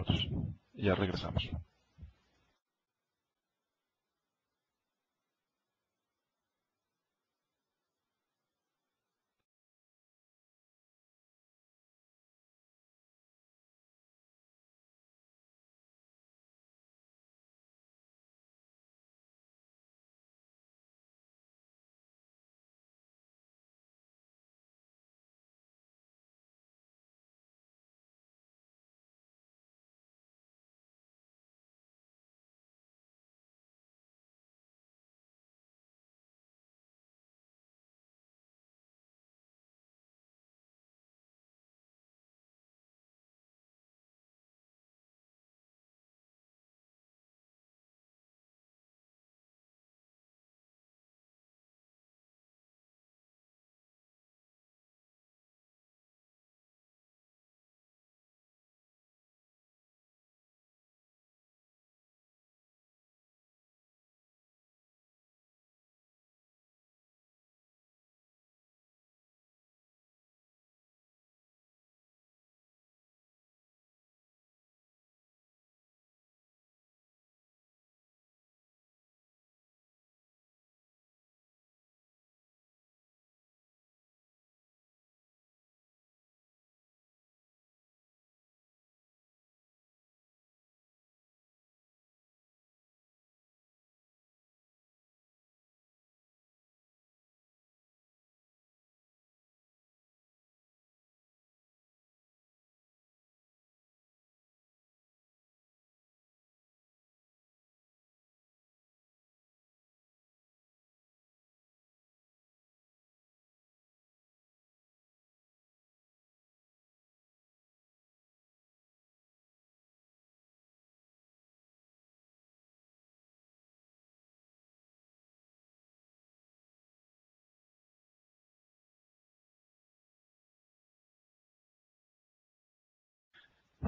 minutos. Ya regresamos.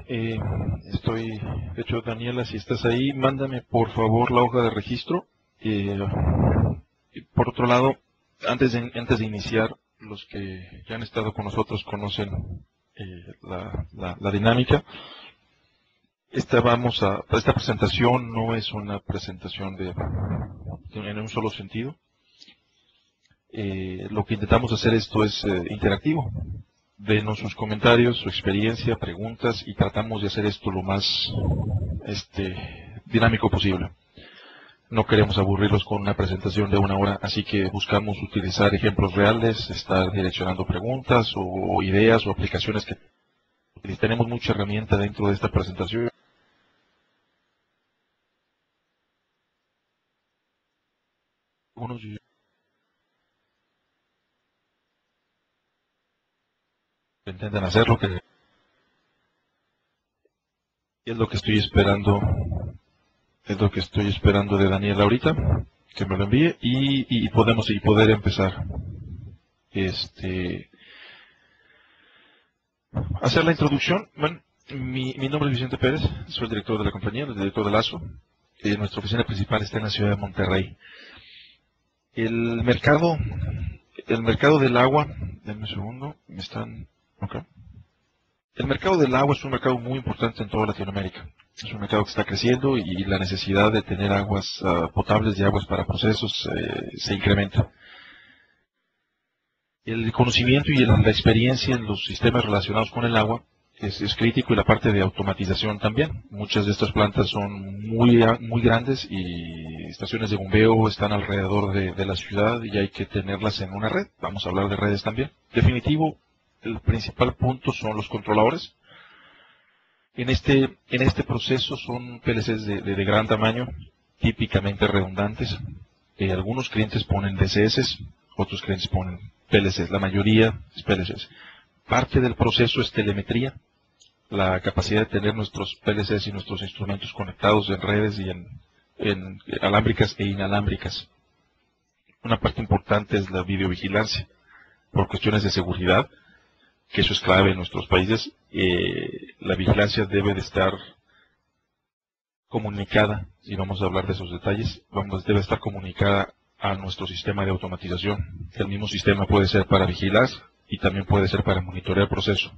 De hecho, Daniela, si estás ahí, mándame por favor la hoja de registro. Y por otro lado, antes de iniciar, los que ya han estado con nosotros conocen la dinámica. Esta presentación no es una presentación en un solo sentido. Lo que intentamos hacer esto es interactivo. Denos sus comentarios, su experiencia, preguntas, y tratamos de hacer esto lo más dinámico posible. No queremos aburrirlos con una presentación de 1 hora, así que buscamos utilizar ejemplos reales, estar direccionando preguntas o ideas o aplicaciones que tenemos mucha herramienta dentro de esta presentación. Algunos intentan hacerlo, que es lo que estoy esperando. Es lo que estoy esperando de Daniel ahorita, que me lo envíe y poder empezar hacer la introducción. Bueno, mi nombre es Vicente Pérez, soy el director de la compañía, el director de Lazo. Nuestra oficina principal está en la ciudad de Monterrey. El mercado del agua, denme un segundo, ok. El mercado del agua es un mercado muy importante en toda Latinoamérica. Es un mercado que está creciendo y la necesidad de tener aguas potables y aguas para procesos se incrementa. El conocimiento y la experiencia en los sistemas relacionados con el agua es crítico, y la parte de automatización también. Muchas de estas plantas son muy grandes y estaciones de bombeo están alrededor de la ciudad y hay que tenerlas en una red. Vamos a hablar de redes también. Definitivo, el principal punto son los controladores. En este proceso son PLCs de gran tamaño, típicamente redundantes. Algunos clientes ponen DCS, otros clientes ponen PLCs, la mayoría es PLCs. Parte del proceso es telemetría, la capacidad de tener nuestros PLCs y nuestros instrumentos conectados en redes y en alámbricas e inalámbricas. Una parte importante es la videovigilancia, por cuestiones de seguridad, que eso es clave en nuestros países. La vigilancia debe de estar comunicada, y vamos a hablar de esos detalles, debe estar comunicada a nuestro sistema de automatización. El mismo sistema puede ser para vigilar y también puede ser para monitorear el proceso.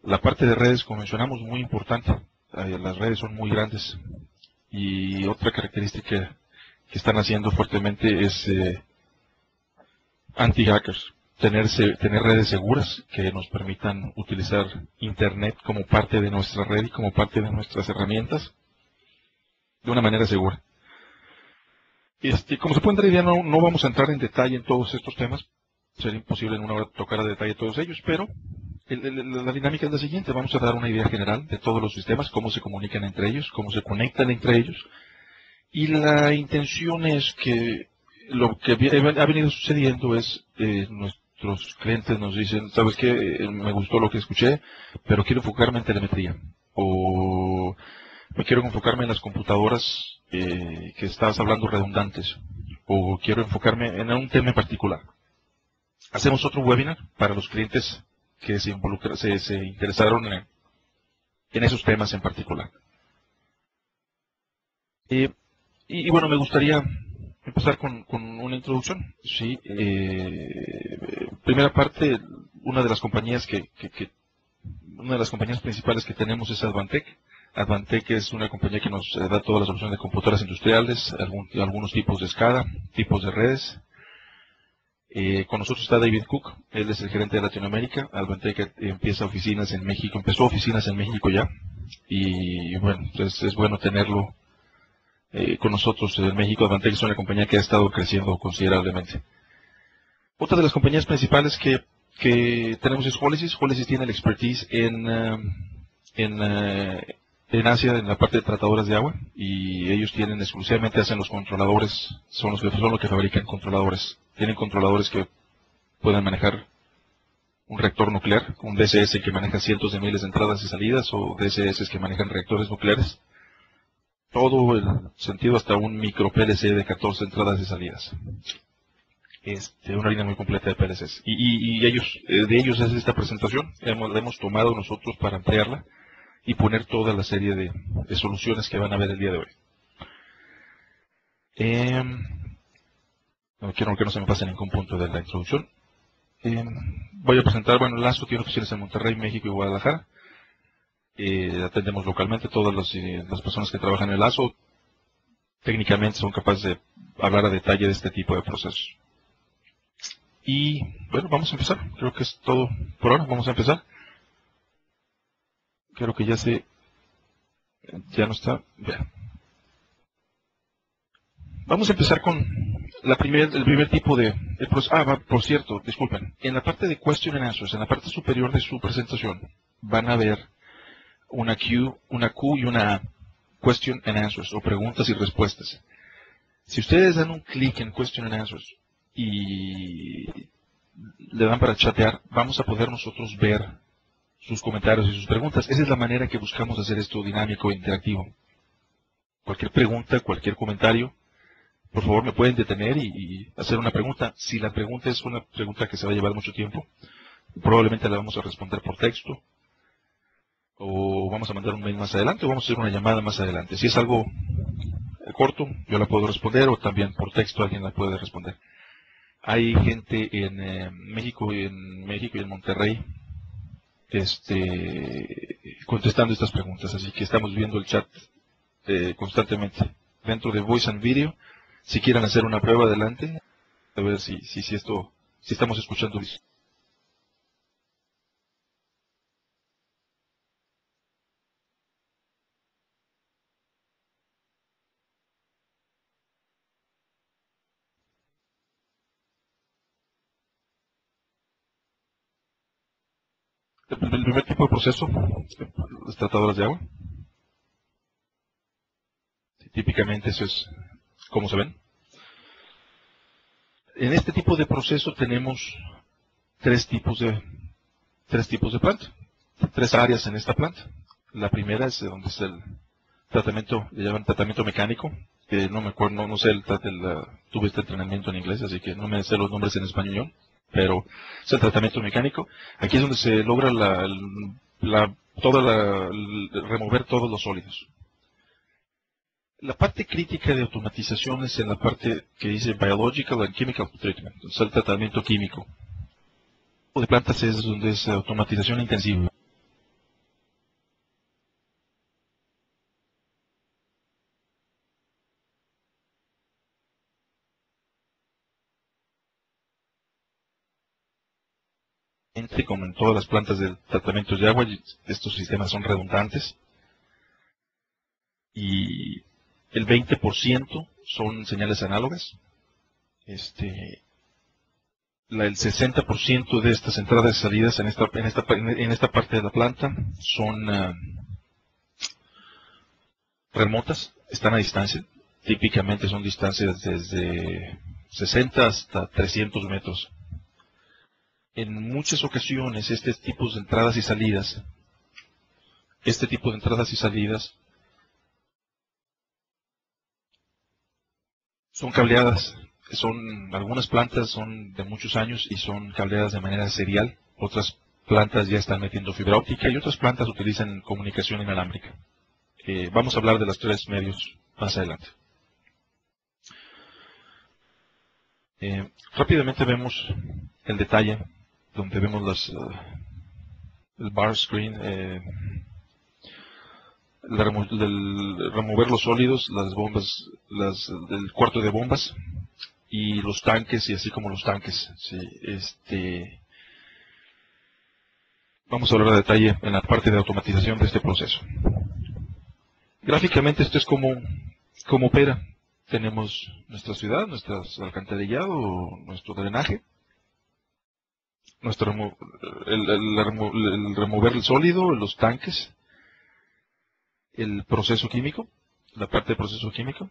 La parte de redes, como mencionamos, muy importante. Las redes son muy grandes. Y otra característica que están haciendo fuertemente es anti-hackers. Tener redes seguras que nos permitan utilizar Internet como parte de nuestra red y como parte de nuestras herramientas de una manera segura. Como se pueden dar idea, no vamos a entrar en detalle en todos estos temas. Sería imposible en una hora tocar a detalle todos ellos, pero la dinámica es la siguiente. Vamos a dar una idea general de todos los sistemas, cómo se comunican entre ellos, cómo se conectan entre ellos. Y la intención es que lo que ha venido sucediendo es nuestros clientes nos dicen, ¿sabes qué? Me gustó lo que escuché, pero quiero enfocarme en telemetría. O me quiero enfocarme en las computadoras que estabas hablando redundantes. O quiero enfocarme en un tema en particular. Hacemos otro webinar para los clientes que se interesaron en esos temas en particular. Y bueno, me gustaría empezar con una introducción. Sí, primera parte, una de las compañías una de las compañías principales que tenemos es Advantech. Advantech es una compañía que nos da todas las opciones de computadoras industriales, algunos tipos de SCADA, tipos de redes. Con nosotros está David Cook, él es el gerente de Latinoamérica. Advantech empezó oficinas en México ya. Y bueno, pues es bueno tenerlo con nosotros en México. Advantech es una compañía que ha estado creciendo considerablemente. Otra de las compañías principales que tenemos es Holysys. Holysys tiene la expertise en Asia, en la parte de tratadoras de agua, y ellos exclusivamente hacen los controladores, son los que fabrican controladores. Tienen controladores que pueden manejar un reactor nuclear, un DCS que maneja cientos de miles de entradas y salidas, o DCS que manejan reactores nucleares. Todo el sentido hasta un micro PLC de 14 entradas y salidas. Una línea muy completa de PLCs. Y de ellos es esta presentación. La hemos tomado nosotros para ampliarla y poner toda la serie de soluciones que van a ver el día de hoy. No quiero que no se me pase ningún punto de la introducción. Voy a presentar, bueno, LASO tiene oficinas en Monterrey, México y Guadalajara. Atendemos localmente todas las personas que trabajan en el LASO. Técnicamente son capaces de hablar a detalle de este tipo de procesos. Y bueno, vamos a empezar. Creo que es todo por ahora. Vamos a empezar. Creo que ya no está. Bien. Vamos a empezar con el primer tipo de proceso. Por cierto, disculpen. En la parte de Question and Answers, en la parte superior de su presentación, van a ver una Q y una A. Question and Answers, o preguntas y respuestas. Si ustedes dan un clic en Question and Answers y le dan para chatear, vamos a poder nosotros ver sus comentarios y sus preguntas. Esa es la manera que buscamos hacer esto dinámico e interactivo. Cualquier pregunta, cualquier comentario, por favor me pueden detener y hacer una pregunta. Si la pregunta es una pregunta que se va a llevar mucho tiempo, probablemente la vamos a responder por texto, o vamos a mandar un mail más adelante, o vamos a hacer una llamada más adelante. Si es algo corto, yo la puedo responder, o también por texto alguien la puede responder. Hay gente en México y en Monterrey contestando estas preguntas, así que estamos viendo el chat constantemente. Dentro de Voice and Video, si quieren hacer una prueba adelante, a ver si estamos escuchando bien. El primer tipo de proceso, las tratadoras de agua. Típicamente eso es como se ven. En este tipo de proceso tenemos tres tipos de planta, tres áreas en esta planta. La primera es donde es el tratamiento, le llaman tratamiento mecánico, que no me acuerdo, no sé, tuve este entrenamiento en inglés, así que no me sé los nombres en español, pero es el tratamiento mecánico. Aquí es donde se logra remover todos los sólidos. La parte crítica de automatización es en la parte que dice Biological and Chemical Treatment, o sea, el tratamiento químico. El tipo de plantas es donde es automatización intensiva. como en todas las plantas de tratamientos de agua, estos sistemas son redundantes. Y el 20% son señales análogas. El 60% de estas entradas y salidas en esta parte de la planta son remotas, están a distancia. Típicamente son distancias desde 60 hasta 300 metros. En muchas ocasiones este tipo de entradas y salidas son cableadas. Algunas plantas son de muchos años y son cableadas de manera serial. Otras plantas ya están metiendo fibra óptica y otras plantas utilizan comunicación inalámbrica. Vamos a hablar de los tres medios más adelante. Rápidamente vemos el detalle donde vemos el bar screen, remover los sólidos, las bombas, el cuarto de bombas y los tanques, y así como los tanques. Sí, vamos a hablar de detalle en la parte de automatización de este proceso. Gráficamente esto es como opera. Tenemos nuestra ciudad, nuestro alcantarillado, nuestro drenaje, el remover el sólido, los tanques, el proceso químico, la parte de proceso químico.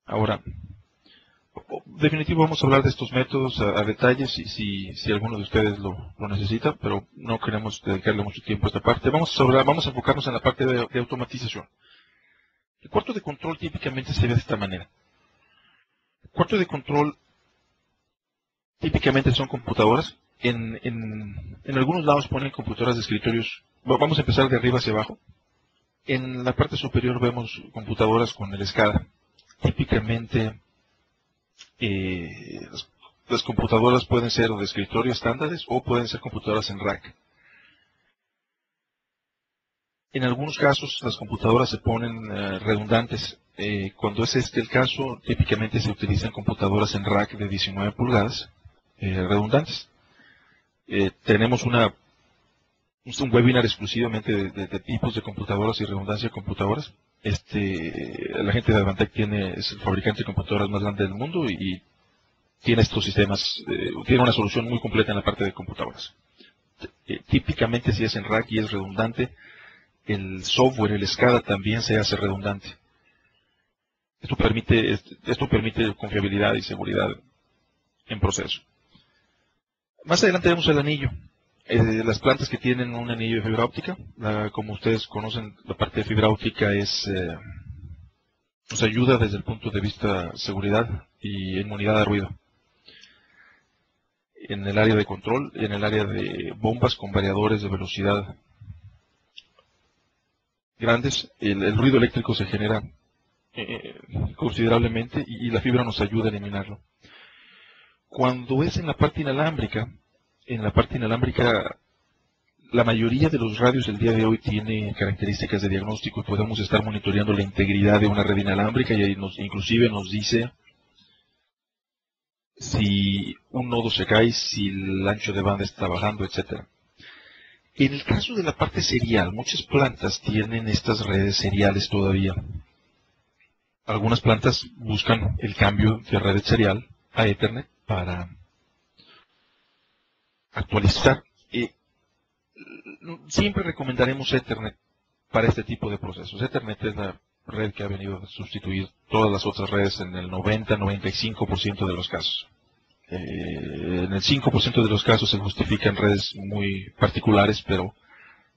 Ahora, definitivo vamos a hablar de estos métodos a detalle si alguno de ustedes lo necesita, pero no queremos dedicarle mucho tiempo a esta parte. Vamos a enfocarnos en la parte de automatización. El cuarto de control típicamente se ve de esta manera. El cuarto de control típicamente son computadoras. En algunos lados ponen computadoras de escritorios. Vamos a empezar de arriba hacia abajo. En la parte superior vemos computadoras con el SCADA. Típicamente las computadoras pueden ser de escritorio estándares o pueden ser computadoras en rack. En algunos casos las computadoras se ponen redundantes. Cuando es este el caso, típicamente se utilizan computadoras en rack de 19 pulgadas redundantes. Tenemos un webinar exclusivamente de tipos de computadoras y redundancia de computadoras. La gente de Advantech es el fabricante de computadoras más grande del mundo y tiene estos sistemas, tiene una solución muy completa en la parte de computadoras. Típicamente si es en rack y es redundante, el software, el SCADA también se hace redundante. Esto permite confiabilidad y seguridad en proceso. Más adelante vemos el anillo. Las plantas que tienen un anillo de fibra óptica, como ustedes conocen, la parte de fibra óptica nos ayuda desde el punto de vista seguridad y inmunidad a ruido. En el área de control, en el área de bombas con variadores de velocidad grandes, el ruido eléctrico se genera considerablemente y la fibra nos ayuda a eliminarlo. Cuando es en la parte inalámbrica, la mayoría de los radios del día de hoy tiene características de diagnóstico y podemos estar monitoreando la integridad de una red inalámbrica y ahí inclusive nos dice si un nodo se cae, si el ancho de banda está bajando, etc. En el caso de la parte serial, muchas plantas tienen estas redes seriales todavía. Algunas plantas buscan el cambio de red serial a Ethernet para actualizar. Siempre recomendaremos Ethernet para este tipo de procesos. Ethernet es la red que ha venido a sustituir todas las otras redes en el 90-95% de los casos. En el 5% de los casos se justifican redes muy particulares, pero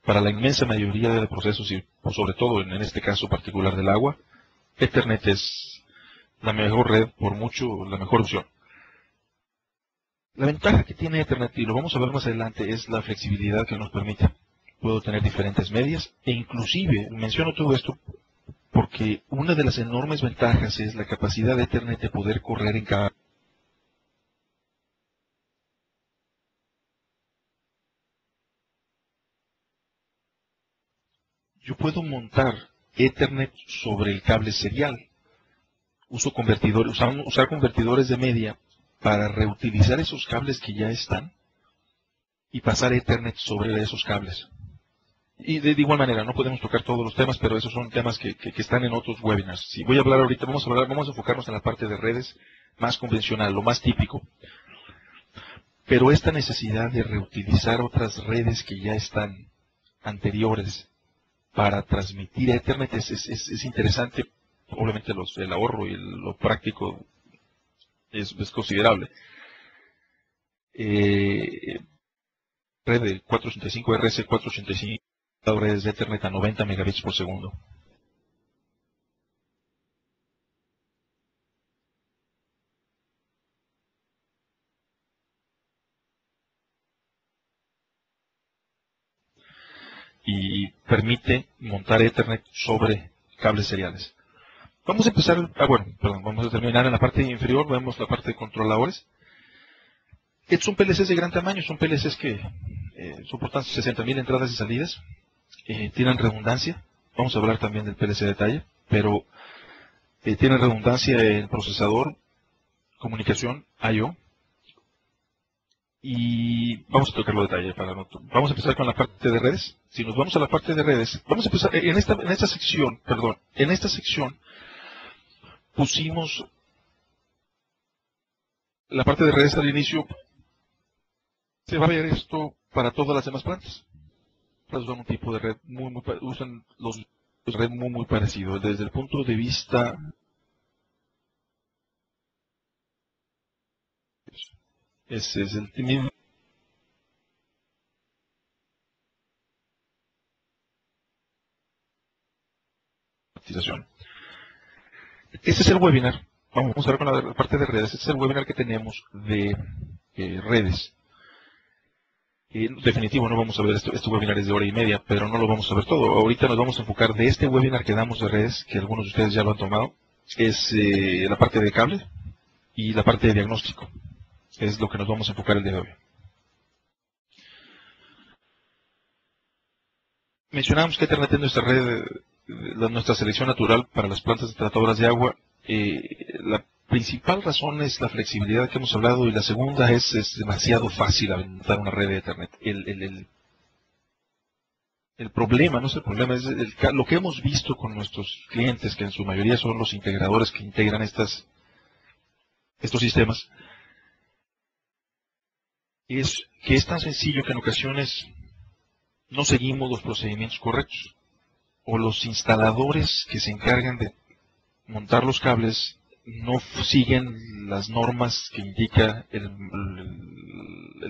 para la inmensa mayoría de procesos y sobre todo en este caso particular del agua, Ethernet es la mejor red, por mucho la mejor opción. La ventaja que tiene Ethernet, y lo vamos a ver más adelante, es la flexibilidad que nos permite. Puedo tener diferentes medias e inclusive menciono todo esto porque una de las enormes ventajas es la capacidad de Ethernet de poder correr en cada. Yo puedo montar Ethernet sobre el cable serial. Usar convertidores de media para reutilizar esos cables que ya están y pasar Ethernet sobre esos cables. Y de igual manera, no podemos tocar todos los temas, pero esos son temas que están en otros webinars. Si voy a hablar ahorita, vamos a enfocarnos en la parte de redes más convencional, lo más típico. Pero esta necesidad de reutilizar otras redes que ya están anteriores para transmitir Ethernet es interesante. Obviamente el ahorro y lo práctico es considerable. Red de 485 RS485, redes de Ethernet a 90 megabits por segundo. Y permite montar Ethernet sobre cables seriales. Vamos a empezar, vamos a terminar en la parte inferior, vemos la parte de controladores. Estos son PLCs de gran tamaño, son PLCs que soportan 60.000 entradas y salidas, tienen redundancia. Vamos a hablar también del PLC de detalle, pero tienen redundancia en procesador, comunicación, I/O. Y vamos a tocarlo detalle. Vamos a empezar con la parte de redes. Si nos vamos a la parte de redes, vamos a empezar en esta sección pusimos la parte de redes al inicio. Se va a ver esto para todas las demás plantas. Usan un tipo de red usan los red muy parecido. Desde el punto de vista ese es el mismo. Este es el webinar. Vamos a ver con la parte de redes. Este es el webinar que tenemos de redes. Definitivo, no vamos a ver este webinar es de hora y media, pero no lo vamos a ver todo. Ahorita nos vamos a enfocar de este webinar que damos de redes, que algunos de ustedes ya lo han tomado. Es la parte de cable y la parte de diagnóstico. Es lo que nos vamos a enfocar el día de hoy. Mencionábamos que Ethernet es nuestra red, nuestra selección natural para las plantas tratadoras de agua. La principal razón es la flexibilidad que hemos hablado y la segunda es demasiado fácil aventar una red de Ethernet. El problema, no es el problema, es lo que hemos visto con nuestros clientes, que en su mayoría son los integradores que integran estos sistemas, es que es tan sencillo que en ocasiones no seguimos los procedimientos correctos, o los instaladores que se encargan de montar los cables no siguen las normas que indica el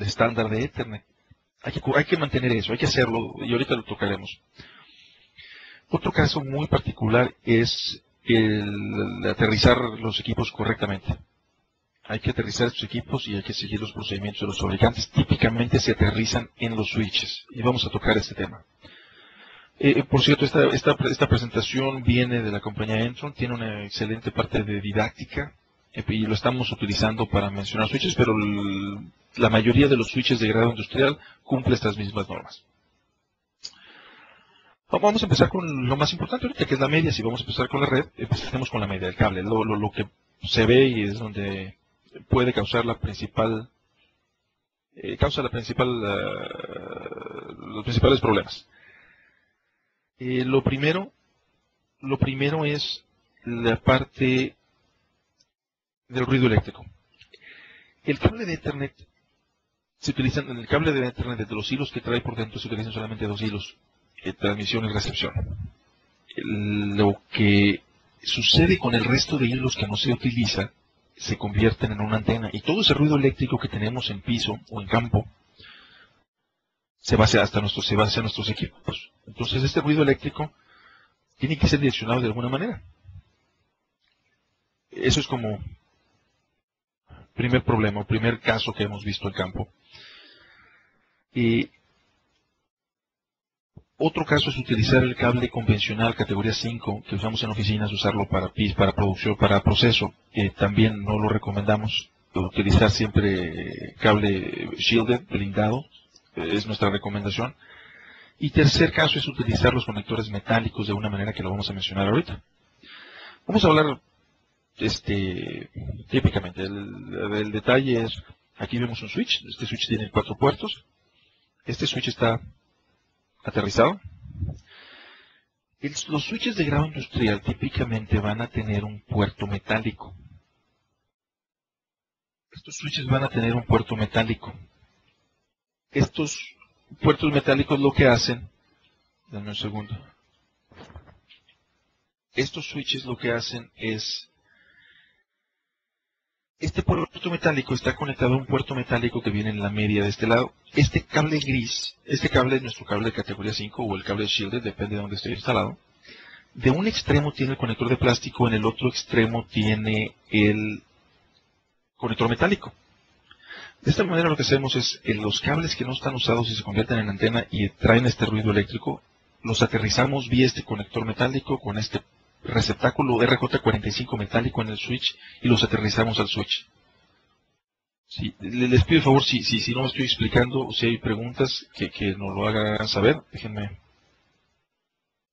estándar de Ethernet. Hay que mantener eso, hay que hacerlo, y ahorita lo tocaremos. Otro caso muy particular es el aterrizar los equipos correctamente. Hay que aterrizar estos equipos y hay que seguir los procedimientos de los fabricantes. Típicamente se aterrizan en los switches, y vamos a tocar este tema. Por cierto, esta presentación viene de la compañía Entron, tiene una excelente parte de didáctica y lo estamos utilizando para mencionar switches, pero la mayoría de los switches de grado industrial cumple estas mismas normas. Vamos a empezar con lo más importante ahorita, que es la media. Si vamos a empezar con la red, empecemos con la media del cable, lo que se ve y es donde puede causar los principales problemas. Lo primero es la parte del ruido eléctrico. El cable de Ethernet en el cable de Ethernet de los hilos que trae por dentro se utilizan solamente dos hilos, transmisión y recepción. Lo que sucede con el resto de hilos que no se utiliza se convierten en una antena, y todo ese ruido eléctrico que tenemos en piso o en campo se va hacia nuestros equipos. Entonces este ruido eléctrico tiene que ser direccionado de alguna manera. Eso es como primer problema, o primer caso que hemos visto en campo. Otro caso es utilizar el cable convencional categoría 5 que usamos en oficinas, usarlo para producción, para proceso. También no lo recomendamos. Utilizar siempre cable shielded, blindado, es nuestra recomendación. Y tercer caso es utilizar los conectores metálicos de una manera que lo vamos a mencionar ahorita. Vamos a hablar típicamente, el detalle es, aquí vemos un switch, este switch tiene 4 puertos, este switch está aterrizado. Los switches de grado industrial típicamente van a tener un puerto metálico. Estos switches van a tener un puerto metálico. Estos puertos metálicos lo que hacen, dame un segundo, estos switches lo que hacen es, este puerto metálico está conectado a un puerto metálico que viene en la media de este lado. Este cable gris, este cable es nuestro cable de categoría 5 o el cable shielded, depende de dónde esté instalado. De un extremo tiene el conector de plástico, en el otro extremo tiene el conector metálico. De esta manera lo que hacemos es, los cables que no están usados y se convierten en antena y traen este ruido eléctrico, los aterrizamos vía este conector metálico con este receptáculo RJ45 metálico en el switch y los aterrizamos al switch. Sí, les pido favor, si no me estoy explicando, si hay preguntas, que nos lo hagan saber. Denme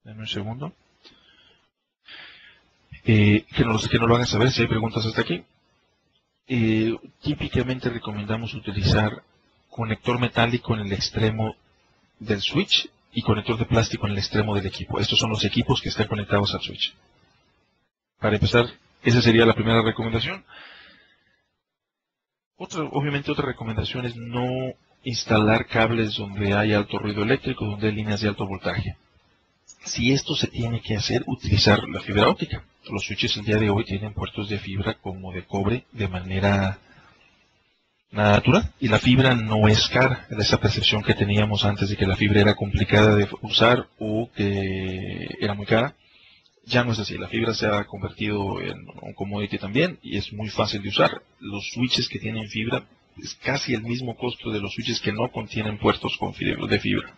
un segundo. Que nos lo hagan saber si hay preguntas hasta aquí. Típicamente recomendamos utilizar conector metálico en el extremo del switch y conector de plástico en el extremo del equipo. Estos son los equipos que están conectados al switch. Para empezar, esa sería la primera recomendación. Obviamente otra recomendación es no instalar cables donde hay alto ruido eléctrico, donde hay líneas de alto voltaje. Si esto se tiene que hacer, utilizar la fibra óptica. Los switches el día de hoy tienen puertos de fibra como de cobre de manera natural. Y la fibra no es cara. Esa percepción que teníamos antes de que la fibra era complicada de usar o que era muy cara, ya no es así. La fibra se ha convertido en un commodity también y es muy fácil de usar. Los switches que tienen fibra es casi el mismo costo de los switches que no contienen puertos con de fibra.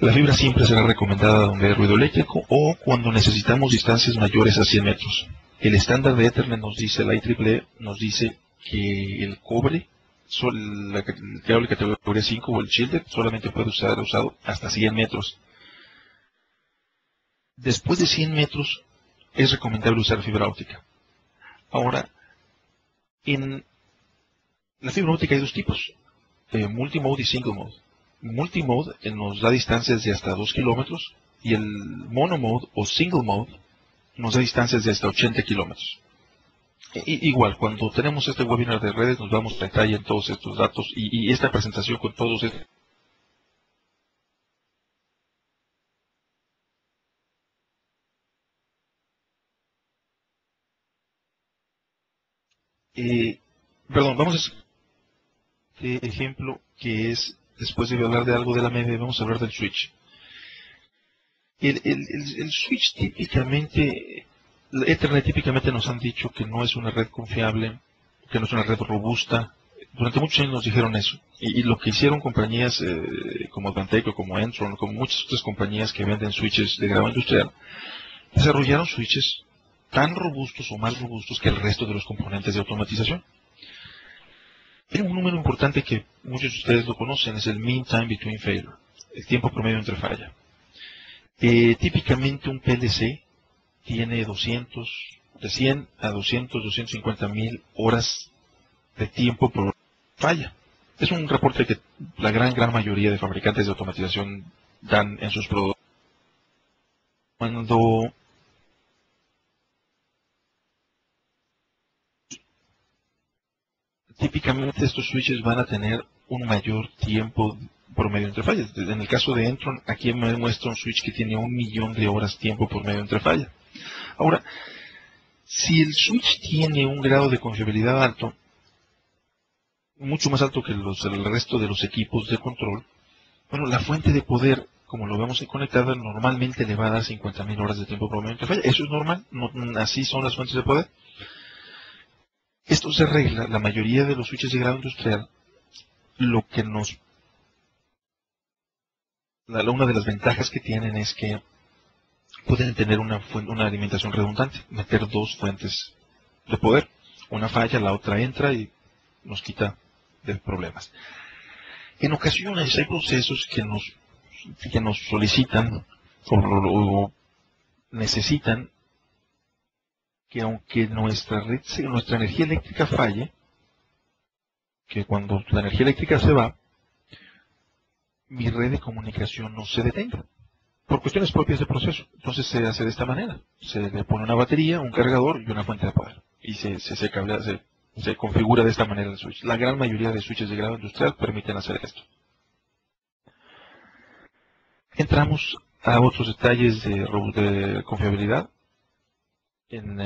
La fibra siempre será recomendada donde hay ruido eléctrico o cuando necesitamos distancias mayores a 100 metros. El estándar de Ethernet nos dice, la IEEE nos dice que el cobre, el cable categoría 5 o el shielded solamente puede ser usado hasta 100 metros. Después de 100 metros es recomendable usar fibra óptica. Ahora, en la fibra óptica hay dos tipos, multimode y single mode. Multimode nos da distancias de hasta 2 kilómetros y el monomode o single mode nos da distancias de hasta 80 kilómetros. Igual, cuando tenemos este webinar de redes nos vamos a detalle en todos estos datos y esta presentación con todos estos. Vamos a este ejemplo que es, después de hablar de algo de la media, vamos a hablar del switch. El switch típicamente, Ethernet típicamente nos han dicho que no es una red confiable, que no es una red robusta. Durante muchos años nos dijeron eso. Y lo que hicieron compañías como Advantech o como Entron, como muchas otras compañías que venden switches de grado industrial, desarrollaron switches tan robustos o más robustos que el resto de los componentes de automatización. Hay un número importante que muchos de ustedes lo conocen, es el mean time between failure, el tiempo promedio entre falla. Típicamente un PLC tiene de 100 a 250,000 horas de tiempo por falla. Es un reporte que la gran mayoría de fabricantes de automatización dan en sus productos. Cuando típicamente estos switches van a tener un mayor tiempo promedio entre fallas. En el caso de Entron, aquí me muestra un switch que tiene 1.000.000 de horas tiempo por medio entre falla. Ahora, si el switch tiene un grado de confiabilidad alto, mucho más alto que el resto de los equipos de control, bueno, la fuente de poder, como lo vemos conectada, normalmente le va a dar 50.000 horas de tiempo promedio entre falla. Eso es normal, así son las fuentes de poder. Esto se arregla, la mayoría de los switches de grado industrial, lo que una de las ventajas que tienen es que pueden tener una alimentación redundante, meter dos fuentes de poder. Una falla, la otra entra y nos quita de problemas. En ocasiones hay procesos que nos solicitan o necesitan que aunque nuestra energía eléctrica falle, que cuando la energía eléctrica se va, mi red de comunicación no se detenga, por cuestiones propias de proceso. Entonces se hace de esta manera. Se le pone una batería, un cargador y una fuente de poder. Y se configura de esta manera el switch. La gran mayoría de switches de grado industrial permiten hacer esto. Entramos a otros detalles de confiabilidad en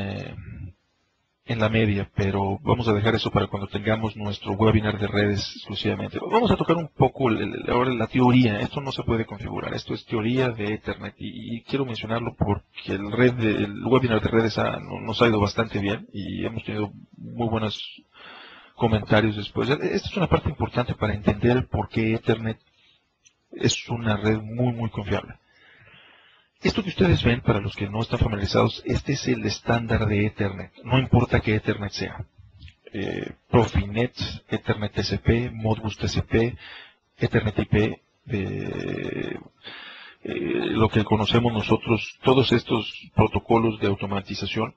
la media, pero vamos a dejar eso para cuando tengamos nuestro webinar de redes exclusivamente. Vamos a tocar un poco ahora la teoría. Esto no se puede configurar, esto es teoría de Ethernet y quiero mencionarlo porque el webinar de redes nos ha ido bastante bien y hemos tenido muy buenos comentarios después. Esta es una parte importante para entender por qué Ethernet es una red muy confiable. Esto que ustedes ven, para los que no están familiarizados, este es el estándar de Ethernet. No importa qué Ethernet sea. Profinet, Ethernet TCP, Modbus TCP, Ethernet IP, lo que conocemos nosotros, todos estos protocolos de automatización,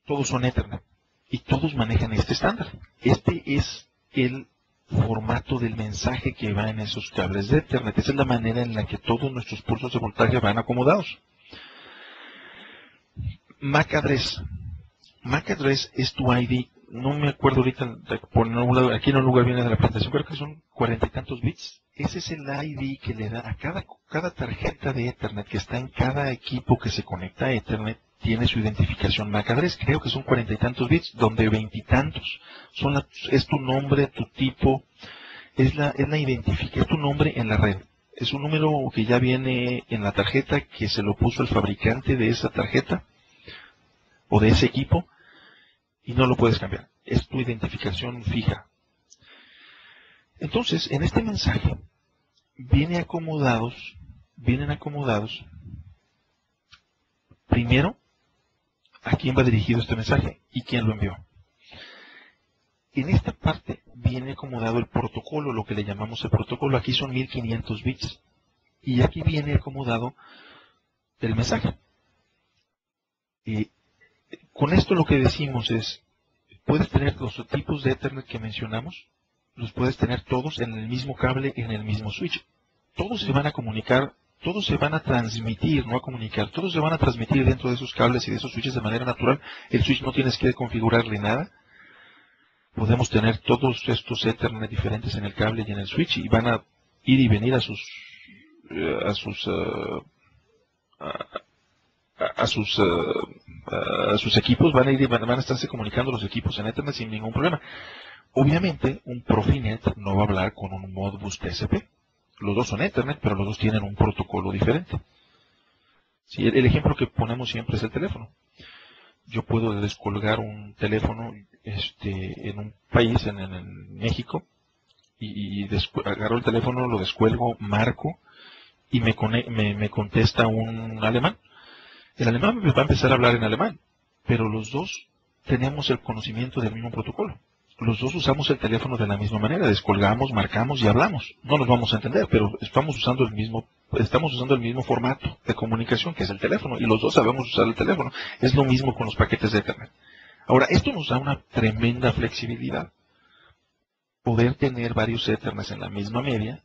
todos son Ethernet y todos manejan este estándar. Este es el formato del mensaje que va en esos cables de Ethernet. Esa es la manera en la que todos nuestros pulsos de voltaje van acomodados. MAC address. MAC address es tu ID. No me acuerdo ahorita de ponerlo, aquí en un lugar viene de la presentación, creo que son 40 y tantos bits. Ese es el ID que le da a cada tarjeta de Ethernet que está en cada equipo que se conecta a Ethernet. Tiene su identificación MAC address, creo que son 40 y tantos bits, donde 20 y tantos es tu nombre, tu tipo, es tu nombre en la red. Es un número que ya viene en la tarjeta, que se lo puso el fabricante de esa tarjeta o de ese equipo y no lo puedes cambiar. Es tu identificación fija. Entonces, en este mensaje vienen acomodados primero a quién va dirigido este mensaje y quién lo envió. En esta parte viene acomodado el protocolo, lo que le llamamos el protocolo. Aquí son 1500 bits. Y aquí viene acomodado el mensaje. Con esto lo que decimos es, puedes tener los tipos de Ethernet que mencionamos, los puedes tener todos en el mismo cable, en el mismo switch. Todos se van a comunicar, todos se van a transmitir, no a comunicar, todos se van a transmitir dentro de esos cables y de esos switches de manera natural. El switch no tienes que configurarle nada. Podemos tener todos estos Ethernet diferentes en el cable y en el switch y van a ir y venir a sus equipos, van a estarse comunicando los equipos en Ethernet sin ningún problema. Obviamente, un Profinet no va a hablar con un Modbus TCP. Los dos son Ethernet, pero los dos tienen un protocolo diferente. Sí, el ejemplo que ponemos siempre es el teléfono. Yo puedo descolgar un teléfono en un país, en México, y agarro el teléfono, lo descuelgo, marco, y me contesta un alemán. El alemán va a empezar a hablar en alemán, pero los dos tenemos el conocimiento del mismo protocolo. Los dos usamos el teléfono de la misma manera, descolgamos, marcamos y hablamos. No nos vamos a entender, pero estamos usando el mismo formato de comunicación que es el teléfono, y los dos sabemos usar el teléfono. Es lo mismo con los paquetes de Ethernet. Ahora, esto nos da una tremenda flexibilidad. Poder tener varios Ethernets en la misma media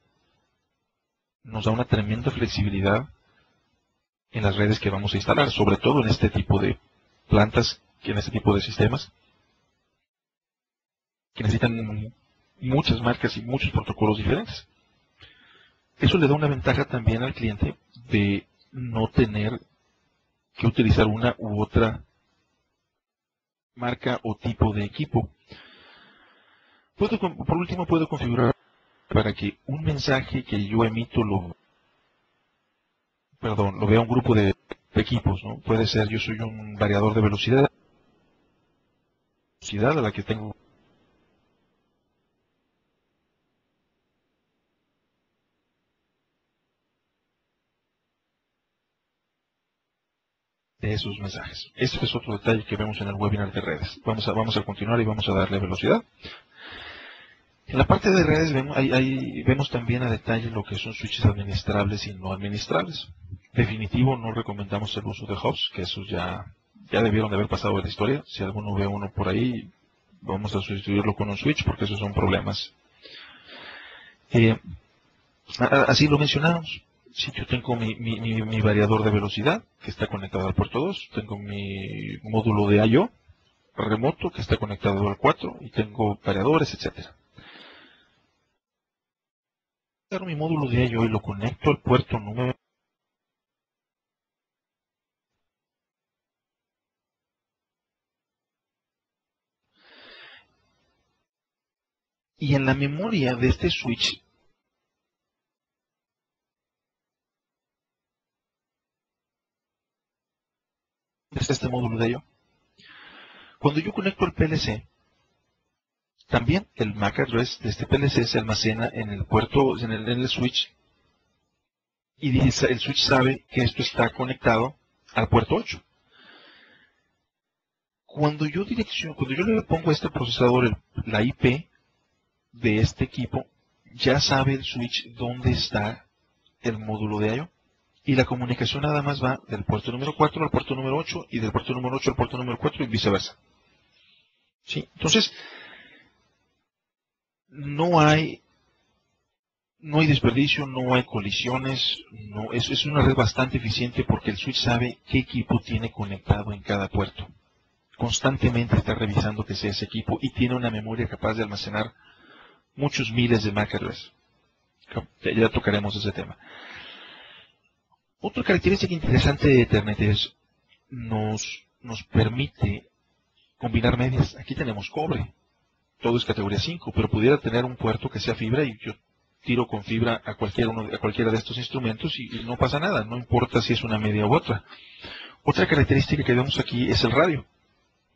nos da una tremenda flexibilidad en las redes que vamos a instalar, sobre todo en este tipo de plantas, en este tipo de sistemas, que necesitan muchas marcas y muchos protocolos diferentes. Eso le da una ventaja también al cliente de no tener que utilizar una u otra marca o tipo de equipo. Por último, puedo configurar para que un mensaje que yo emito lo vea un grupo de equipos, ¿no? Puede ser, yo soy un variador de velocidad a la que tengo de esos mensajes. Este es otro detalle que vemos en el webinar de redes. Vamos a continuar y vamos a darle velocidad. En la parte de redes vemos también a detalle lo que son switches administrables y no administrables. Definitivo, no recomendamos el uso de hubs, que esos ya ya debieron de haber pasado de la historia. Si alguno ve uno por ahí, vamos a sustituirlo con un switch porque esos son problemas. Así lo mencionamos. Si yo tengo mi variador de velocidad que está conectado al puerto 2, tengo mi módulo de I/O remoto que está conectado al 4 y tengo variadores, etcétera. Agarro mi módulo de I/O y lo conecto al puerto número. Y en la memoria de este switch está este módulo de I/O. Cuando yo conecto el PLC, también el MAC address de este PLC se almacena en el puerto, en el switch, y el switch sabe que esto está conectado al puerto 8. Cuando yo le pongo a este procesador la IP de este equipo, ya sabe el switch dónde está el módulo de I/O. Y la comunicación nada más va del puerto número 4 al puerto número 8 y del puerto número 8 al puerto número 4 y viceversa. ¿Sí? Entonces, no hay desperdicio, no hay colisiones, es una red bastante eficiente porque el switch sabe qué equipo tiene conectado en cada puerto. Constantemente está revisando que sea ese equipo y tiene una memoria capaz de almacenar muchos miles de MAC address. Ya tocaremos ese tema. Otra característica interesante de Ethernet es nos permite combinar medias. Aquí tenemos cobre, todo es categoría 5, pero pudiera tener un puerto que sea fibra y yo tiro con fibra a cualquiera de estos instrumentos y no pasa nada, no importa si es una media u otra. Otra característica que vemos aquí es el radio.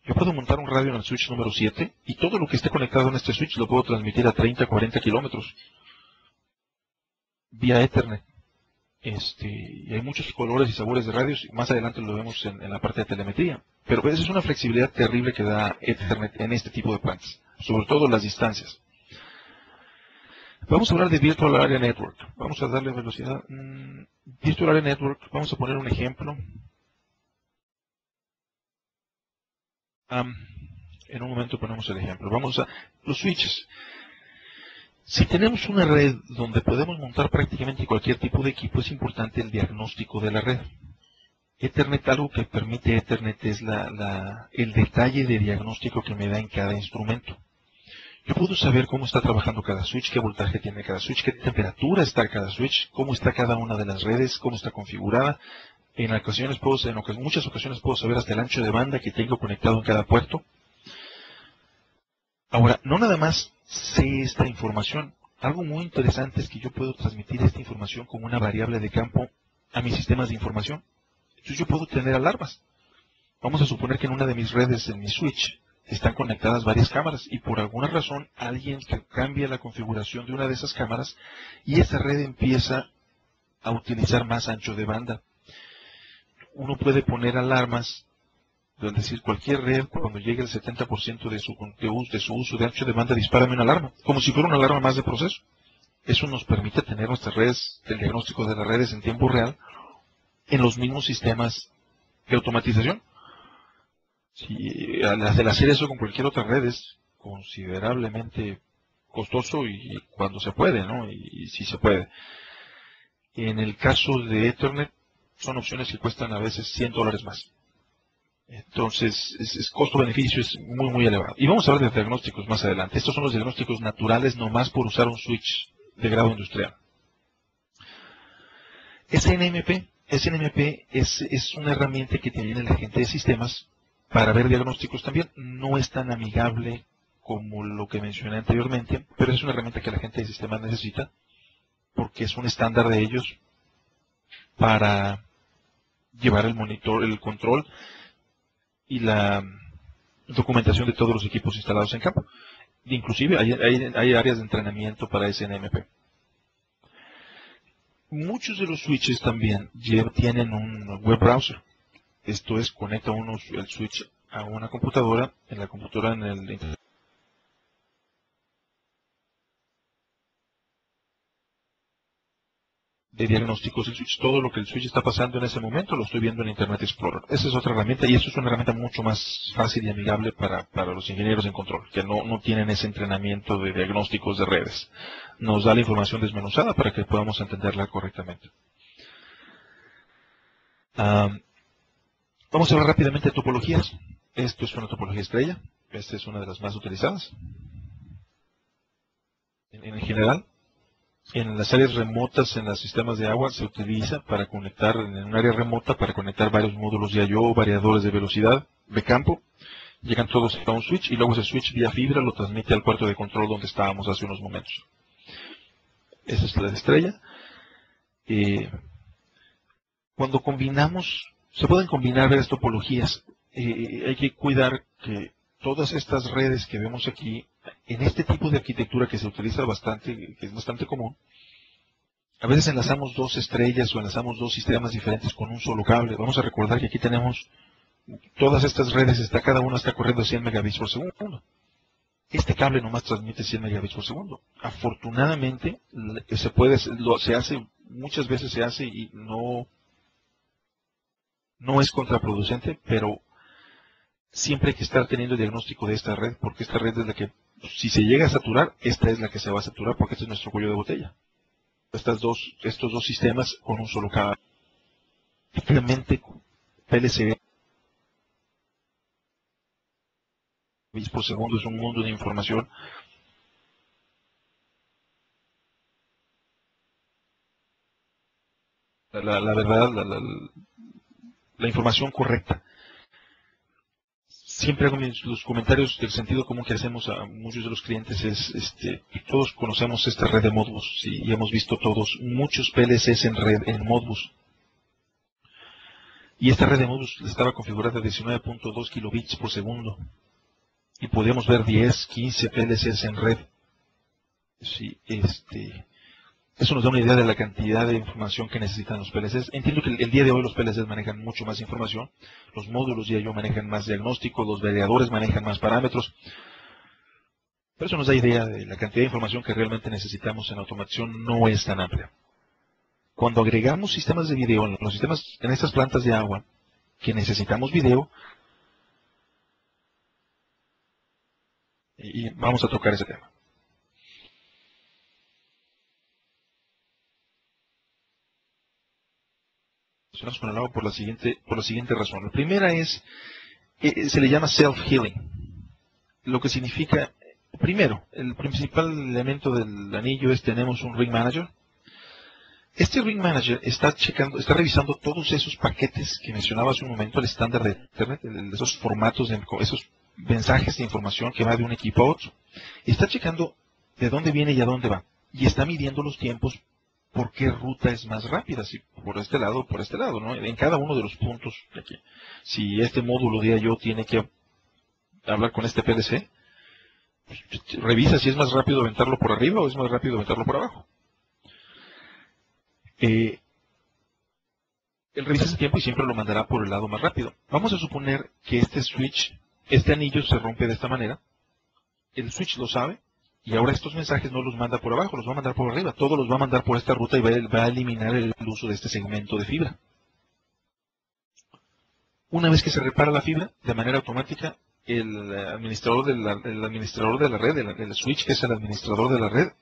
Yo puedo montar un radio en el switch número 7 y todo lo que esté conectado en este switch lo puedo transmitir a 30, 40 kilómetros vía Ethernet. Y hay muchos colores y sabores de radios, y más adelante lo vemos en la parte de telemetría. Pero esa es una flexibilidad terrible que da Ethernet en este tipo de plantas, sobre todo las distancias. Vamos a hablar de Virtual Area Network. Vamos a darle velocidad. Virtual Area Network, vamos a poner un ejemplo. En un momento ponemos el ejemplo. Vamos a los switches. Si tenemos una red donde podemos montar prácticamente cualquier tipo de equipo, es importante el diagnóstico de la red. Ethernet, algo que permite Ethernet es el detalle de diagnóstico que me da en cada instrumento. Yo puedo saber cómo está trabajando cada switch, qué voltaje tiene cada switch, qué temperatura está cada switch, cómo está cada una de las redes, cómo está configurada. En muchas ocasiones puedo saber hasta el ancho de banda que tengo conectado en cada puerto. Ahora, no nada más sé esta información. Algo muy interesante es que yo puedo transmitir esta información como una variable de campo a mis sistemas de información. Entonces yo puedo tener alarmas. Vamos a suponer que en una de mis redes, en mi switch, están conectadas varias cámaras y por alguna razón alguien cambia la configuración de una de esas cámaras y esa red empieza a utilizar más ancho de banda. Uno puede poner alarmas, es decir, cualquier red cuando llegue el 70% de su uso de ancho de banda, dispárame una alarma, como si fuera una alarma más de proceso. Eso nos permite tener nuestras redes, el diagnóstico de las redes en tiempo real, en los mismos sistemas de automatización. Al hacer eso con cualquier otra red es considerablemente costoso y cuando se puede, ¿no? Y si se puede. En el caso de Ethernet, son opciones que cuestan a veces $100 más. Entonces, costo-beneficio es muy, muy elevado. Y vamos a hablar de diagnósticos más adelante. Estos son los diagnósticos naturales, nomás por usar un switch de grado industrial. SNMP. SNMP es una herramienta que tiene la gente de sistemas para ver diagnósticos también. No es tan amigable como lo que mencioné anteriormente, pero es una herramienta que la gente de sistemas necesita porque es un estándar de ellos para llevar el control y la documentación de todos los equipos instalados en campo. Inclusive hay áreas de entrenamiento para SNMP. Muchos de los switches también tienen un web browser. Esto es, conecta uno el switch a una computadora, en la computadora en el internet. de diagnósticos del switch. Todo lo que el switch está pasando en ese momento lo estoy viendo en Internet Explorer. Esa es otra herramienta y eso es una herramienta mucho más fácil y amigable para los ingenieros en control, que no tienen ese entrenamiento de diagnósticos de redes. Nos da la información desmenuzada para que podamos entenderla correctamente. Vamos a hablar rápidamente de topologías. Esto es una topología estrella. Esta es una de las más utilizadas. En general, en las áreas remotas, en los sistemas de agua, se utiliza para conectar, en un área remota, para conectar varios módulos de I/O, variadores de velocidad, de campo. Llegan todos a un switch y luego ese switch vía fibra lo transmite al cuarto de control donde estábamos hace unos momentos. Esa es la estrella. Cuando combinamos, se pueden combinar varias topologías. Hay que cuidar que todas estas redes que vemos aquí, en este tipo de arquitectura que se utiliza bastante, que es bastante común, a veces enlazamos dos estrellas o enlazamos dos sistemas diferentes con un solo cable. Vamos a recordar que aquí tenemos todas estas redes, cada una está corriendo a 100 megabits por segundo. Este cable nomás transmite 100 megabits por segundo. Afortunadamente, muchas veces se hace y no es contraproducente, pero siempre hay que estar teniendo el diagnóstico de esta red, porque esta red es la que, si se llega a saturar, esta es la que se va a saturar, porque este es nuestro cuello de botella. Estos dos sistemas con un solo cable. Simplemente PLC bits por segundo es un mundo de información. La verdad, la información correcta. Siempre hago los comentarios del sentido común que hacemos a muchos de los clientes todos conocemos esta red de Modbus, ¿sí? Y hemos visto todos muchos PLCs en Modbus. Y esta red de Modbus estaba configurada a 19.2 kilobits por segundo. Y podemos ver 10, 15 PLCs en red. Sí, eso nos da una idea de la cantidad de información que necesitan los PLCs. Entiendo que el día de hoy los PLCs manejan mucho más información, los módulos de I/O manejan más diagnóstico, los variadores manejan más parámetros, pero eso nos da idea de la cantidad de información que realmente necesitamos en automatización no es tan amplia. Cuando agregamos sistemas de video en estas plantas de agua que necesitamos video, y vamos a tocar ese tema. Con el agua por la siguiente razón. La primera es, se le llama self-healing, lo que significa, primero, el principal elemento del anillo es tenemos un Ring Manager. Este Ring Manager está revisando todos esos paquetes que mencionaba hace un momento, el estándar de Internet, esos formatos, esos mensajes de información que va de un equipo a otro. Está checando de dónde viene y a dónde va. Y está midiendo los tiempos por qué ruta es más rápida, si por este lado o por este lado, ¿no? En cada uno de los puntos de aquí. Si este módulo de I/O tiene que hablar con este PLC, revisa si es más rápido aventarlo por arriba o es más rápido aventarlo por abajo. Él revisa ese tiempo y siempre lo mandará por el lado más rápido. Vamos a suponer que este anillo se rompe de esta manera. El switch lo sabe. Y ahora estos mensajes no los manda por abajo, los va a mandar por arriba. Todos los va a mandar por esta ruta y va a eliminar el uso de este segmento de fibra. Una vez que se repara la fibra, de manera automática, el administrador de la red, el switch que es el administrador de la red,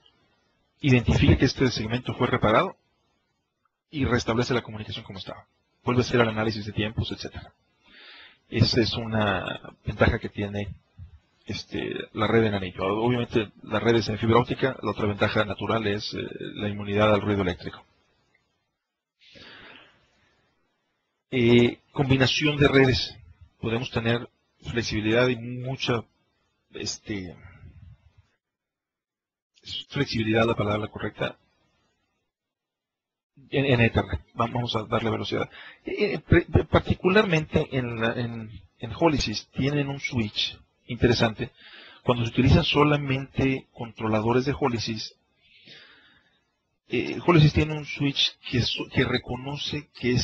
identifica que este segmento fue reparado y restablece la comunicación como estaba. Vuelve a hacer el análisis de tiempos, etc. Esa es una ventaja que tiene la red en anillo. Obviamente la red es en fibra óptica, la otra ventaja natural es la inmunidad al ruido eléctrico. Combinación de redes. Podemos tener flexibilidad y mucha flexibilidad, la palabra correcta, en Ethernet. Vamos a darle velocidad. Particularmente en Holysys tienen un switch interesante. Cuando se utilizan solamente controladores de Holysys, Holysys tiene un switch que reconoce que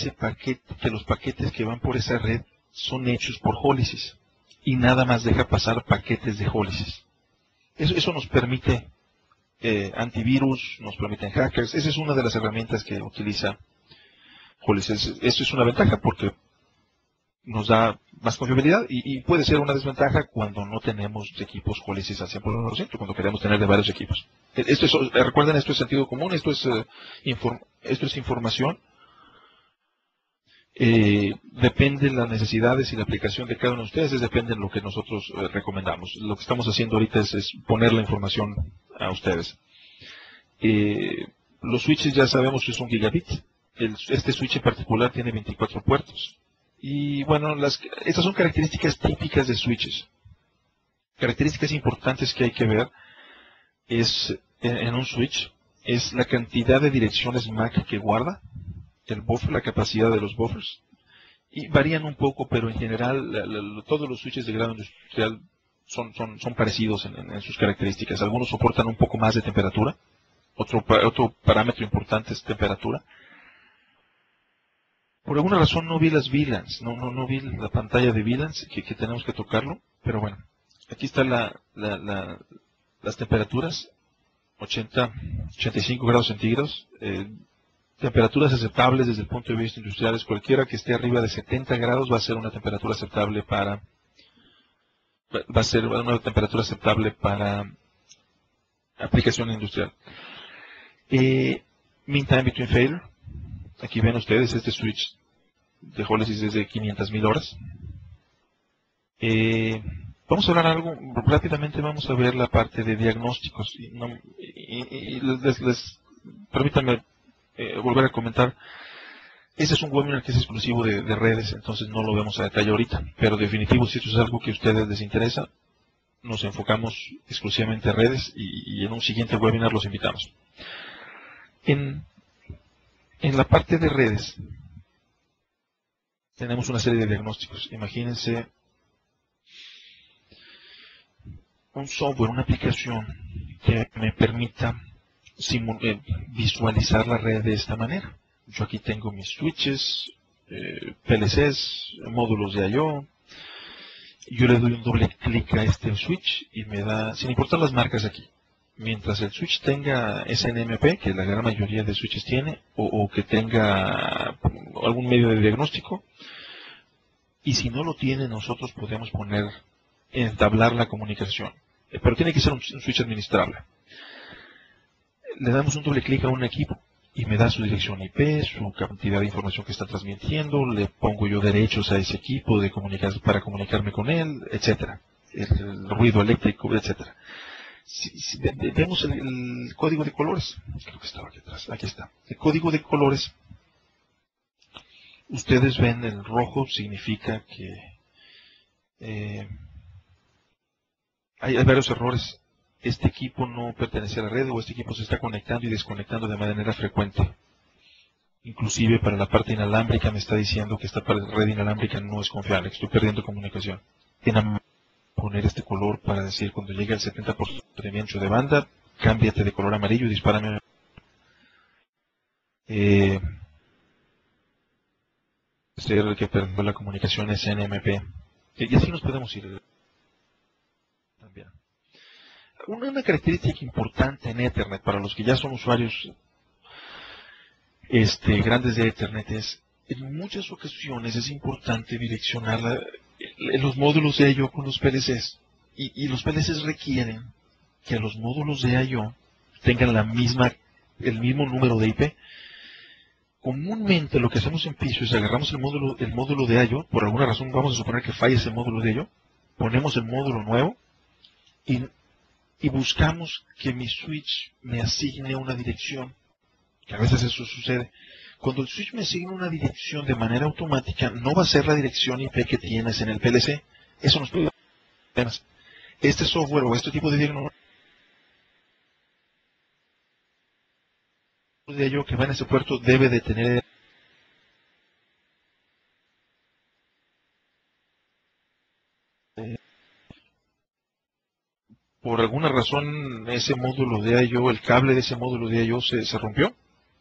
los paquetes que van por esa red son hechos por Holysys y nada más deja pasar paquetes de Holysys. Eso nos permite antivirus, nos permiten hackers. Esa es una de las herramientas que utiliza Qualys. Esto es una ventaja porque nos da más confiabilidad y puede ser una desventaja cuando no tenemos equipos Qualys al 100%, cuando queremos tener de varios equipos. Recuerden, esto es sentido común, esto es información. Depende de las necesidades y la aplicación de cada uno de ustedes, depende de lo que nosotros recomendamos. Lo que estamos haciendo ahorita es poner la información a ustedes. Los switches ya sabemos que es un gigabit. Este switch en particular tiene 24 puertos. Y bueno, estas son características típicas de switches. Características importantes que hay que ver en un switch es la cantidad de direcciones MAC que guarda, el buffer, la capacidad de los buffers, y varían un poco, pero en general todos los switches de grado industrial son parecidos en sus características. Algunos soportan un poco más de temperatura, otro parámetro importante es temperatura. Por alguna razón no vi las VLANs, no vi la pantalla de VLANs que tenemos que tocarlo, pero bueno, aquí está las temperaturas, 85 grados centígrados, temperaturas aceptables desde el punto de vista industrial. Cualquiera que esté arriba de 70 grados va a ser una temperatura aceptable para aplicación industrial. Mean time between failure. Aquí ven ustedes este switch de Holesys es de 500,000 horas. Vamos a hablar algo rápidamente, vamos a ver la parte de diagnósticos. Permítanme volver a comentar. Este es un webinar que es exclusivo de redes, entonces no lo vemos a detalle ahorita, pero definitivo, si esto es algo que a ustedes les interesa, nos enfocamos exclusivamente en redes y en un siguiente webinar los invitamos. En la parte de redes tenemos una serie de diagnósticos. Imagínense un software, una aplicación que me permita visualizar la red de esta manera. Yo aquí tengo mis switches, PLCs, módulos de I/O. Yo le doy un doble clic a este switch y me da, sin importar las marcas aquí, mientras el switch tenga SNMP, que la gran mayoría de switches tiene, o que tenga algún medio de diagnóstico, y si no lo tiene, nosotros podemos entablar la comunicación. Pero tiene que ser un switch administrable. Le damos un doble clic a un equipo y me da su dirección IP, su cantidad de información que está transmitiendo, le pongo yo derechos a ese equipo para comunicarme con él, etcétera, el ruido eléctrico, etcétera. Vemos el código de colores. Creo que estaba aquí atrás. Aquí está. El código de colores. Ustedes ven el rojo significa que hay varios errores. Este equipo no pertenece a la red o este equipo se está conectando y desconectando de manera frecuente. Inclusive para la parte inalámbrica me está diciendo que esta red inalámbrica no es confiable, que estoy perdiendo comunicación. Poner este color para decir cuando llegue al 70% de ancho de banda, cámbiate de color amarillo y dispárame. Ser que perdió la comunicación SNMP. Y así nos podemos ir también. Una característica importante en Ethernet para los que ya son usuarios grandes de Ethernet es, en muchas ocasiones es importante direccionar los módulos de I/O con los PLCs. Y los PLCs requieren que los módulos de I/O tengan el mismo número de IP. Comúnmente lo que hacemos en piso es agarramos el módulo de I/O, por alguna razón vamos a suponer que falla ese módulo de I/O, ponemos el módulo nuevo y buscamos que mi switch me asigne una dirección, que a veces eso sucede. Cuando el switch me asigna una dirección de manera automática, no va a ser la dirección IP que tienes en el PLC. Eso nos puede dar problemas. Este software o este tipo de diagnóstico de I/O que va en ese puerto debe de tener por alguna razón ese módulo de I/O, el cable de ese módulo de I/O se rompió.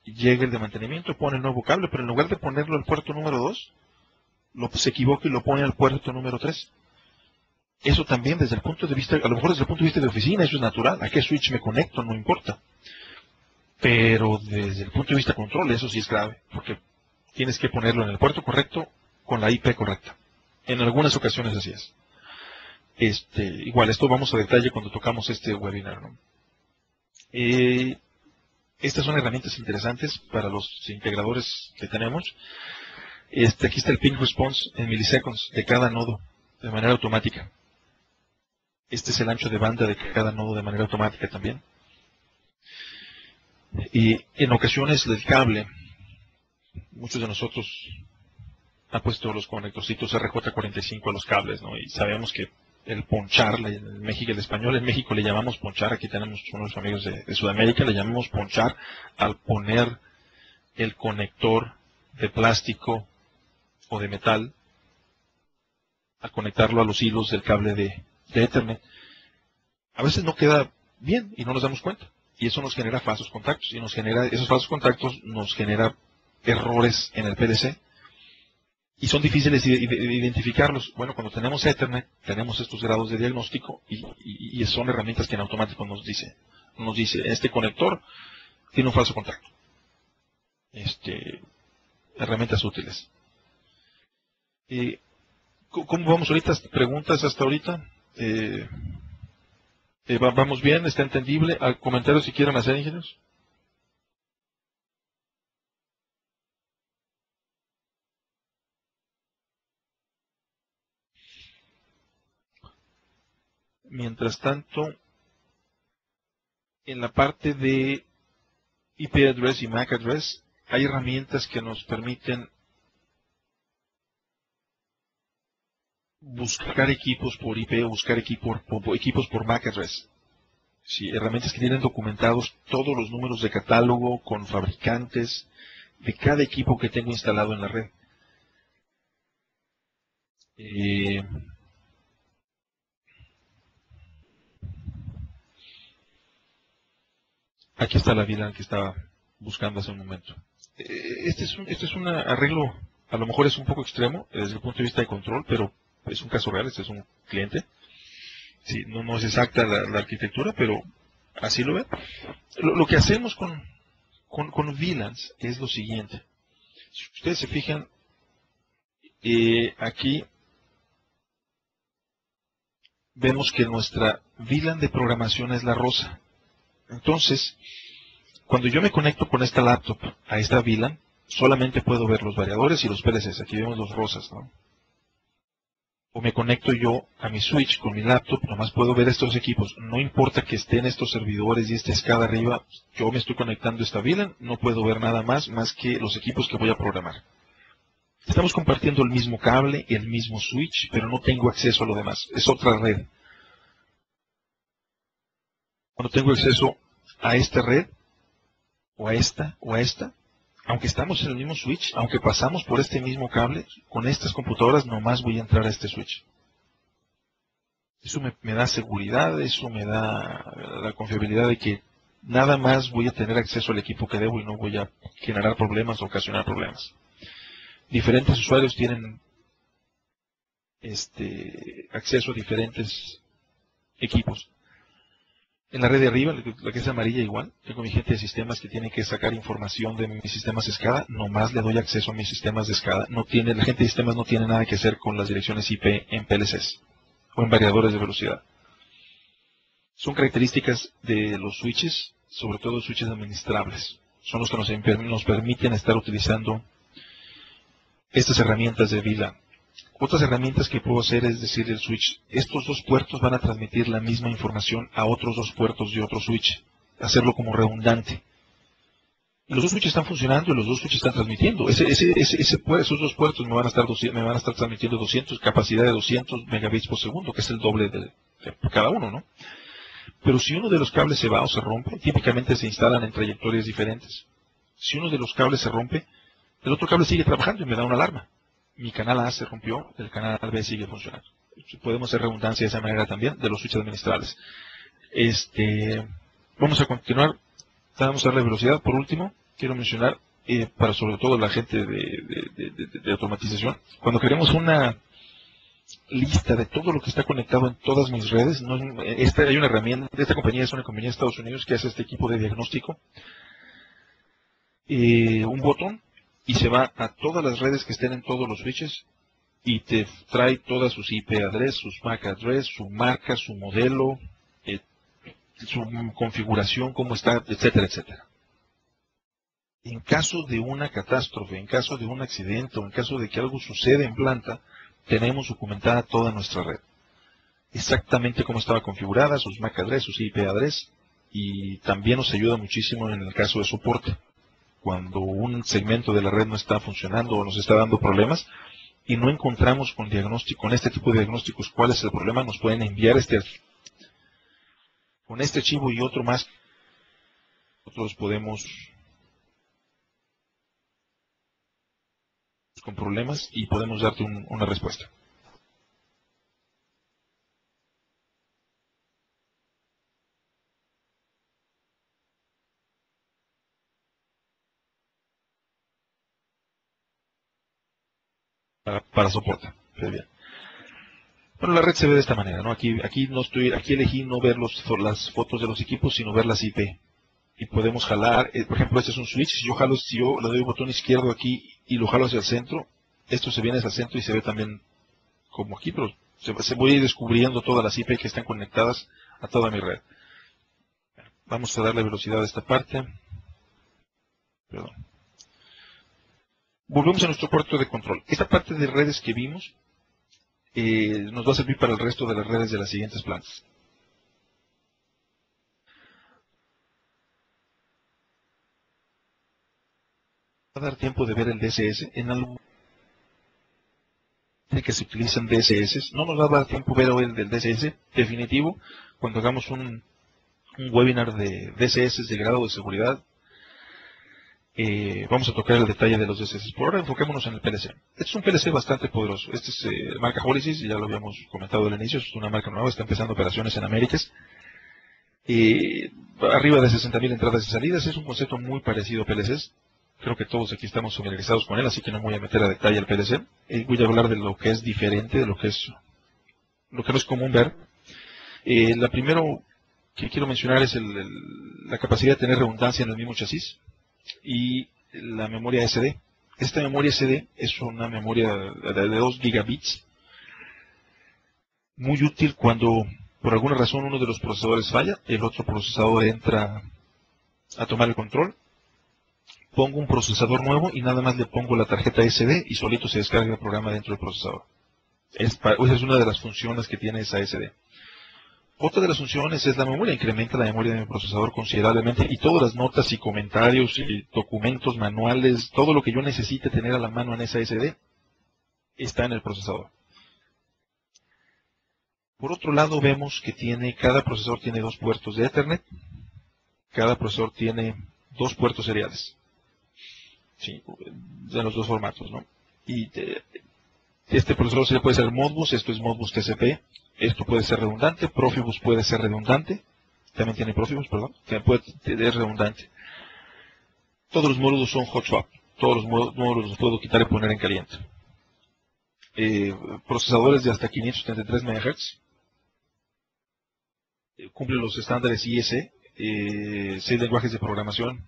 Llega el de mantenimiento, pone el nuevo cable, pero en lugar de ponerlo al puerto número 2, se equivoca y lo pone al puerto número 3. Eso también desde el punto de vista, a lo mejor desde el punto de vista de oficina, eso es natural. ¿A qué switch me conecto? No importa. Pero desde el punto de vista de control, eso sí es grave, porque tienes que ponerlo en el puerto correcto con la IP correcta. En algunas ocasiones así es. Igual, esto vamos a detalle cuando tocamos este webinar, ¿no? Estas son herramientas interesantes para los integradores que tenemos. Aquí está el ping response en miliseconds de cada nodo de manera automática. Este es el ancho de banda de cada nodo de manera automática también. Y en ocasiones el cable, muchos de nosotros han puesto los conectorcitos RJ45 a los cables, ¿no? Y sabemos que el ponchar, en México, el español en México le llamamos ponchar, aquí tenemos unos amigos de Sudamérica, le llamamos ponchar al poner el conector de plástico o de metal, al conectarlo a los hilos del cable de Ethernet. A veces no queda bien y no nos damos cuenta. Y eso nos genera falsos contactos. Y esos falsos contactos nos genera errores en el PLC. Y son difíciles de identificarlos. Bueno, cuando tenemos Ethernet, tenemos estos grados de diagnóstico y son herramientas que en automático nos dice, este conector tiene un falso contacto. Herramientas útiles. ¿Cómo vamos ahorita? ¿Preguntas hasta ahorita? ¿Vamos bien? ¿Está entendible? ¿Comentarios si quieren hacer, ingenieros? Mientras tanto, en la parte de IP address y MAC address, hay herramientas que nos permiten buscar equipos por IP o buscar equipos por MAC address. Sí, herramientas que tienen documentados todos los números de catálogo con fabricantes de cada equipo que tengo instalado en la red. Aquí está la VLAN que estaba buscando hace un momento. Este es un arreglo, a lo mejor es un poco extremo desde el punto de vista de control, pero es un caso real, este es un cliente. Sí, no es exacta la arquitectura, pero así lo ven. Lo que hacemos con VLANs es lo siguiente. Si ustedes se fijan, aquí vemos que nuestra VLAN de programación es la rosa. Entonces, cuando yo me conecto con esta laptop a esta VLAN, solamente puedo ver los variadores y los PLCs. Aquí vemos los rosas, ¿no? O me conecto yo a mi switch con mi laptop, nomás puedo ver estos equipos. No importa que estén estos servidores y este SCADA arriba, yo me estoy conectando a esta VLAN, no puedo ver nada más que los equipos que voy a programar. Estamos compartiendo el mismo cable y el mismo switch, pero no tengo acceso a lo demás. Es otra red. Cuando tengo acceso a esta red, o a esta, aunque estamos en el mismo switch, aunque pasamos por este mismo cable, con estas computadoras nomás voy a entrar a este switch. Eso me da seguridad, eso me da la confiabilidad de que nada más voy a tener acceso al equipo que debo y no voy a generar problemas o ocasionar problemas. Diferentes usuarios tienen acceso a diferentes equipos. En la red de arriba, la que es amarilla igual, tengo mi gente de sistemas que tiene que sacar información de mis sistemas SCADA, nomás le doy acceso a mis sistemas de SCADA. La gente de sistemas no tiene nada que hacer con las direcciones IP en PLCs o en variadores de velocidad. Son características de los switches, sobre todo switches administrables. Son los que nos permiten estar utilizando estas herramientas de VLAN. Otras herramientas que puedo hacer es decirle al switch, estos dos puertos van a transmitir la misma información a otros dos puertos de otro switch. Hacerlo como redundante. Y los dos switches están funcionando y los dos switches están transmitiendo. Esos dos puertos me van a estar transmitiendo capacidad de 200 megabits por segundo, que es el doble de cada uno, ¿no? Pero si uno de los cables se va o se rompe, típicamente se instalan en trayectorias diferentes. Si uno de los cables se rompe, el otro cable sigue trabajando y me da una alarma. Mi canal A se rompió, el canal B sigue funcionando. Podemos hacer redundancia de esa manera también de los switches administrables. Vamos a continuar. Vamos a darle velocidad. Por último, quiero mencionar, para sobre todo la gente de automatización, cuando queremos una lista de todo lo que está conectado en todas mis redes. No, hay una herramienta, esta compañía es una compañía de Estados Unidos que hace este equipo de diagnóstico. Un botón y se va a todas las redes que estén en todos los switches y te trae todas sus IP address, sus MAC address, su marca, su modelo, su configuración, cómo está, etcétera, etcétera. En caso de una catástrofe, en caso de un accidente o en caso de que algo suceda en planta, tenemos documentada toda nuestra red. Exactamente cómo estaba configurada, sus MAC address, sus IP address, y también nos ayuda muchísimo en el caso de soporte. Cuando un segmento de la red no está funcionando o nos está dando problemas y no encontramos con este tipo de diagnósticos cuál es el problema, nos pueden enviar con este archivo y otro más. Nosotros podemos con problemas y podemos darte una respuesta. Para soporte. Muy bien. Bueno, la red se ve de esta manera, ¿no? Aquí elegí no ver las fotos de los equipos, sino ver las IP. Y podemos jalar, por ejemplo, este es un switch. Si yo le doy el botón izquierdo aquí y lo jalo hacia el centro, esto se viene hacia el centro y se ve también como aquí, pero se voy a ir descubriendo todas las IP que están conectadas a toda mi red. Vamos a darle velocidad a esta parte. Perdón. Volvemos a nuestro puerto de control. Esta parte de redes que vimos nos va a servir para el resto de las redes de las siguientes plantas. Va a dar tiempo de ver el DSS. En algo que se utilizan DSS, no nos va a dar tiempo ver hoy el del DSS definitivo. Cuando hagamos un webinar de DSS de grado de seguridad, vamos a tocar el detalle de los DSS. Por ahora enfoquémonos en el PLC. Este es un PLC bastante poderoso. Este es marca Holysys, ya lo habíamos comentado al inicio, es una marca nueva, está empezando operaciones en Américas. Arriba de 60.000 entradas y salidas, es un concepto muy parecido a PLCs. Creo que todos aquí estamos familiarizados con él, así que no me voy a meter a detalle al PLC. Voy a hablar de lo que es diferente, de lo que no es común ver. La primero que quiero mencionar es la capacidad de tener redundancia en el mismo chasis y la memoria SD. Esta memoria SD es una memoria de 2 gigabits, muy útil cuando por alguna razón uno de los procesadores falla, el otro procesador entra a tomar el control. Pongo un procesador nuevo y nada más le pongo la tarjeta SD y solito se descarga el programa dentro del procesador. Esa es una de las funciones que tiene esa SD. Otra de las funciones es la memoria, incrementa la memoria de mi procesador considerablemente y todas las notas y comentarios y documentos, manuales, todo lo que yo necesite tener a la mano en esa SD está en el procesador. Por otro lado vemos que cada procesador tiene 2 puertos de Ethernet, cada procesador tiene 2 puertos seriales. Sí, de los 2 formatos, ¿no? Y este procesador se puede ser Modbus, esto es Modbus TCP, esto puede ser redundante, Profibus puede ser redundante, también tiene Profibus, perdón, es redundante. Todos los módulos son hot swap, todos los módulos los puedo quitar y poner en caliente. Procesadores de hasta 573 MHz, cumplen los estándares IEC, 6 lenguajes de programación,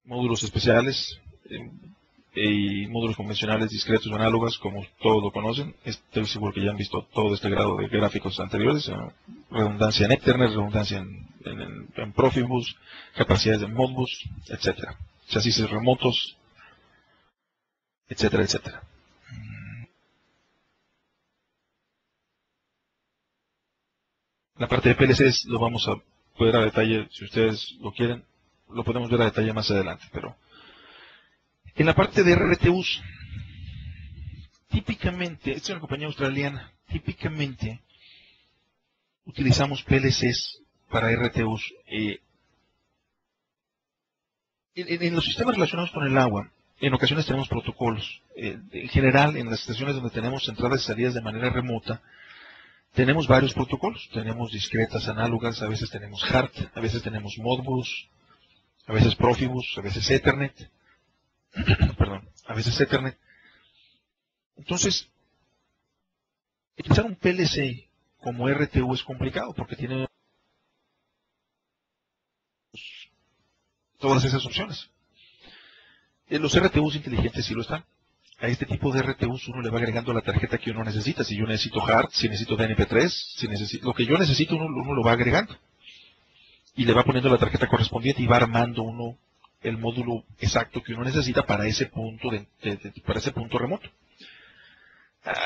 módulos especiales y módulos convencionales discretos o análogos, como todos lo conocen. Estoy seguro que ya han visto todo este grado de gráficos anteriores. Redundancia en Ethernet, redundancia en Profibus, capacidades de Modbus, etcétera. Chasis remotos, etcétera, etcétera. La parte de PLCs lo vamos a ver a detalle, si ustedes lo quieren, lo podemos ver a detalle más adelante, pero en la parte de RTUs, típicamente, esta es una compañía australiana, típicamente utilizamos PLCs para RTUs. En los sistemas relacionados con el agua, en ocasiones tenemos protocolos. En general, en las estaciones donde tenemos entradas y salidas de manera remota, tenemos varios protocolos. Tenemos discretas, análogas, a veces tenemos HART, a veces tenemos Modbus, a veces Profibus, a veces Ethernet. Perdón, a veces Ethernet. Entonces, Utilizar un PLC como RTU es complicado porque tiene todas esas opciones. Los RTUs inteligentes sí lo están. A este tipo de RTUs uno le va agregando la tarjeta que uno necesita. Si yo necesito HART, si necesito DNP3, si necesito, lo que yo necesito uno lo va agregando. Y le va poniendo la tarjeta correspondiente y va armando uno el módulo exacto que uno necesita para ese punto, para ese punto remoto.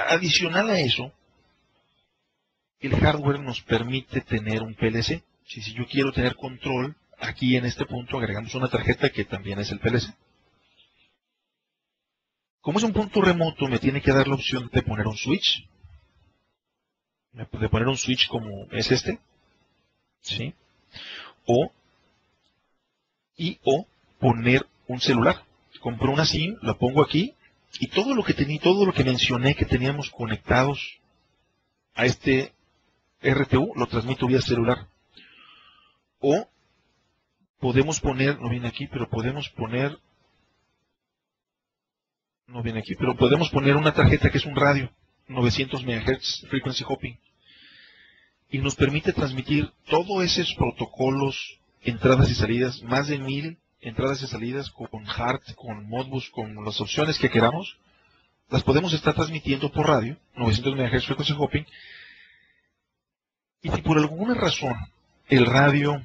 Adicional a eso, el hardware nos permite tener un PLC. Si yo quiero tener control, aquí en este punto agregamos una tarjeta que también es el PLC. Como es un punto remoto, me tiene que dar la opción de poner un switch. De poner un switch como es este. ¿Sí? O poner un celular. Compro una SIM, la pongo aquí, y todo lo que mencioné que teníamos conectados a este RTU, lo transmito vía celular. O podemos poner, no viene aquí, pero podemos poner, no viene aquí, pero podemos poner una tarjeta que es un radio, 900 MHz Frequency Hopping, y nos permite transmitir todos esos protocolos, entradas y salidas, más de 1000 entradas y salidas con HART, con Modbus, con las opciones que queramos, las podemos estar transmitiendo por radio, 900 MHz Frequency Hopping, y si por alguna razón el radio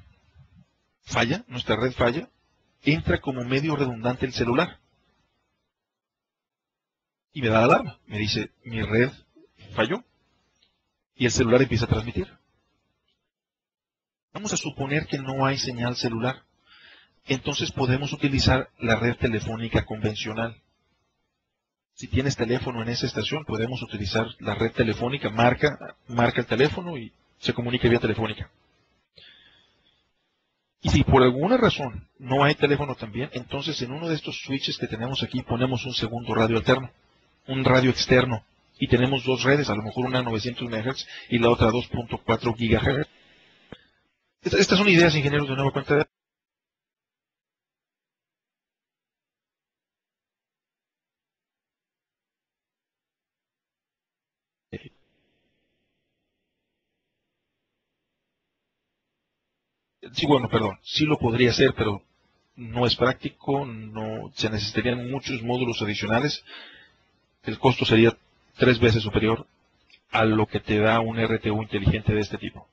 falla, nuestra red falla, entra como medio redundante el celular. Y me da la alarma. Me dice, mi red falló. Y el celular empieza a transmitir. Vamos a suponer que no hay señal celular. Entonces podemos utilizar la red telefónica convencional. Si tienes teléfono en esa estación, podemos utilizar la red telefónica, marca el teléfono y se comunica vía telefónica. Y si por alguna razón no hay teléfono también, entonces en uno de estos switches que tenemos aquí ponemos un segundo radio alterno, un radio externo, y tenemos dos redes, a lo mejor una 900 MHz y la otra 2.4 GHz. Estas son ideas, ingenieros, de nueva cuenta. Sí, bueno, perdón, sí lo podría hacer, pero no es práctico, no se necesitarían muchos módulos adicionales. El costo sería 3 veces superior a lo que te da un RTU inteligente de este tipo.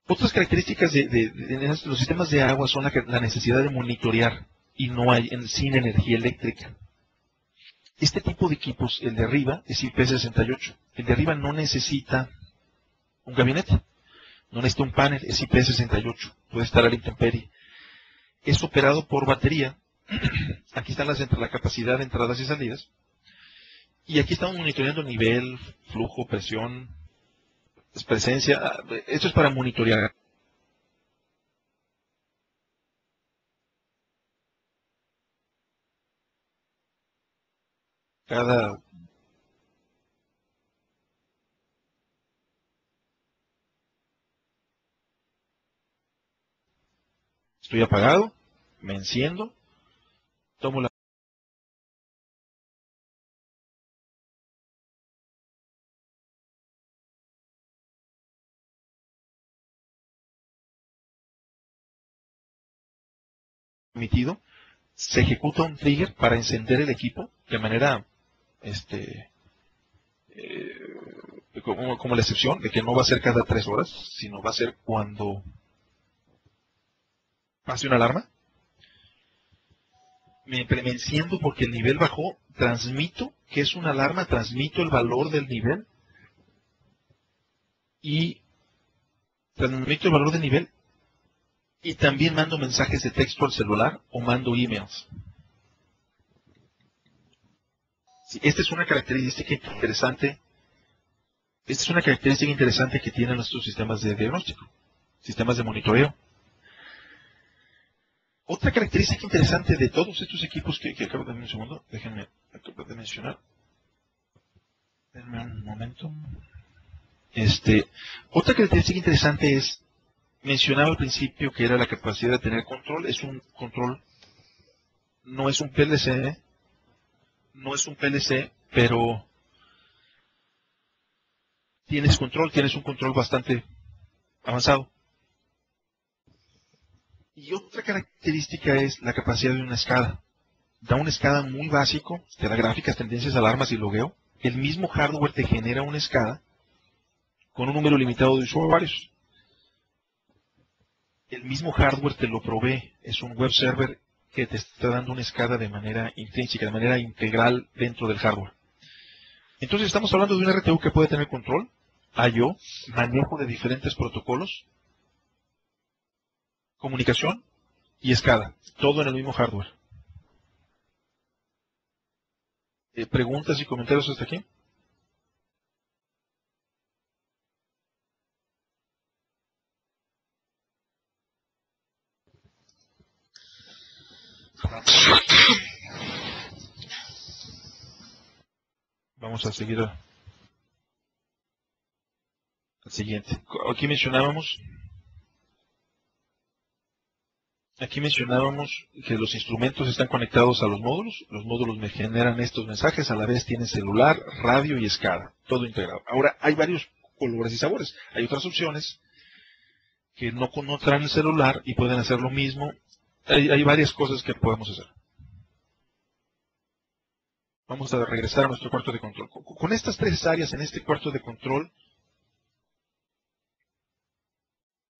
Otras características de los sistemas de agua son la necesidad de monitorear y no hay sin energía eléctrica. Este tipo de equipos, el de arriba, es IP68. El de arriba no necesita un gabinete, no necesita un panel, es IP68. Puede estar a la intemperie. Es operado por batería. Aquí están la capacidad de entradas y salidas. Y aquí estamos monitoreando nivel, flujo, presión, presencia. Esto es para monitorear. Estoy apagado, me enciendo, tomo la emitido, se ejecuta un trigger para encender el equipo de manera como la excepción de que no va a ser cada 3 horas, sino va a ser cuando pase una alarma. Me enciendo porque el nivel bajó, transmito que es una alarma, transmito el valor del nivel y transmito el valor del nivel y también mando mensajes de texto al celular o mando emails. Sí, esta es una característica interesante. Esta es una característica interesante que tienen nuestros sistemas de diagnóstico, sistemas de monitoreo. Otra característica interesante de todos estos equipos que acabo de ver un segundo, déjenme acabar de mencionar. Denme un momento. Otra característica interesante es, mencionaba al principio que era la capacidad de tener control. Es un control, no es un PLC, pero tienes un control bastante avanzado. Y otra característica es la capacidad de una SCADA. Da una SCADA muy básico, te da gráficas, tendencias, alarmas y logueo. El mismo hardware te genera una SCADA con un número limitado de usuarios. El mismo hardware te lo provee, es un web server que te está dando una SCADA de manera intrínseca, de manera integral dentro del hardware. Entonces estamos hablando de un RTU que puede tener control, I/O, manejo de diferentes protocolos, comunicación y SCADA, todo en el mismo hardware. ¿Preguntas y comentarios hasta aquí? Vamos a seguir al siguiente. Aquí mencionábamos que los instrumentos están conectados a los módulos me generan estos mensajes, a la vez tienen celular, radio y SCADA, todo integrado. Ahora, hay varios colores y sabores. Hay otras opciones que no traen el celular y pueden hacer lo mismo. Hay varias cosas que podemos hacer. Vamos a regresar a nuestro cuarto de control. Con estas tres áreas en este cuarto de control,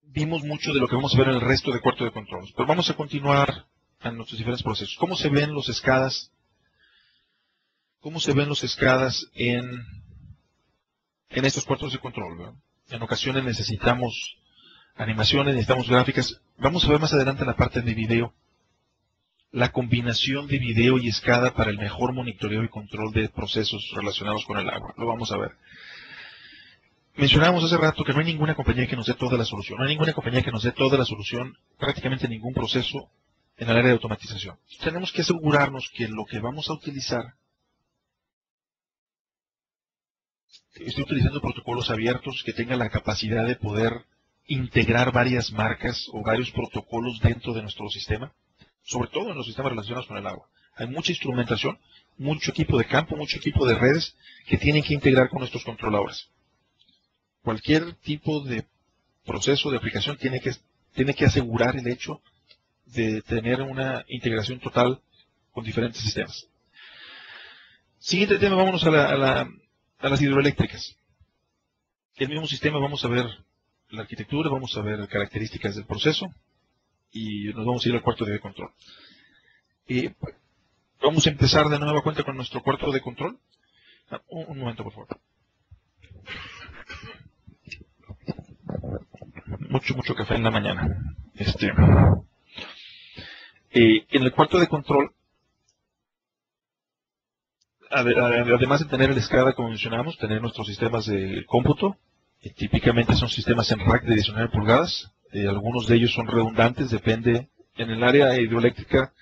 vimos mucho de lo que vamos a ver en el resto de cuarto de control. Pero vamos a continuar en nuestros diferentes procesos. ¿Cómo se ven los SCADAs? ¿Cómo se ven los SCADAs en estos cuartos de control? ¿Verdad? En ocasiones necesitamos animaciones, necesitamos gráficas. Vamos a ver más adelante en la parte de video la combinación de video y SCADA para el mejor monitoreo y control de procesos relacionados con el agua. Lo vamos a ver. Mencionábamos hace rato que no hay ninguna compañía que nos dé toda la solución. No hay ninguna compañía que nos dé toda la solución, prácticamente ningún proceso en el área de automatización. Tenemos que asegurarnos que lo que vamos a utilizar, esté utilizando protocolos abiertos, que tenga la capacidad de poder integrar varias marcas o varios protocolos dentro de nuestro sistema, sobre todo en los sistemas relacionados con el agua. Hay mucha instrumentación, mucho equipo de campo, mucho equipo de redes que tienen que integrar con nuestros controladores. Cualquier tipo de proceso de aplicación tiene que asegurar el hecho de tener una integración total con diferentes sistemas. Siguiente tema, vámonos a las hidroeléctricas. El mismo sistema, vamos a ver la arquitectura, vamos a ver características del proceso y nos vamos a ir al cuarto de control. Vamos a empezar de nueva cuenta con nuestro cuarto de control. Un momento, por favor. Mucho café en la mañana. En el cuarto de control, además de tener el SCADA, como mencionamos, tener nuestros sistemas de cómputo. Típicamente son sistemas en rack de 19 pulgadas. Algunos de ellos son redundantes, depende. En el área hidroeléctrica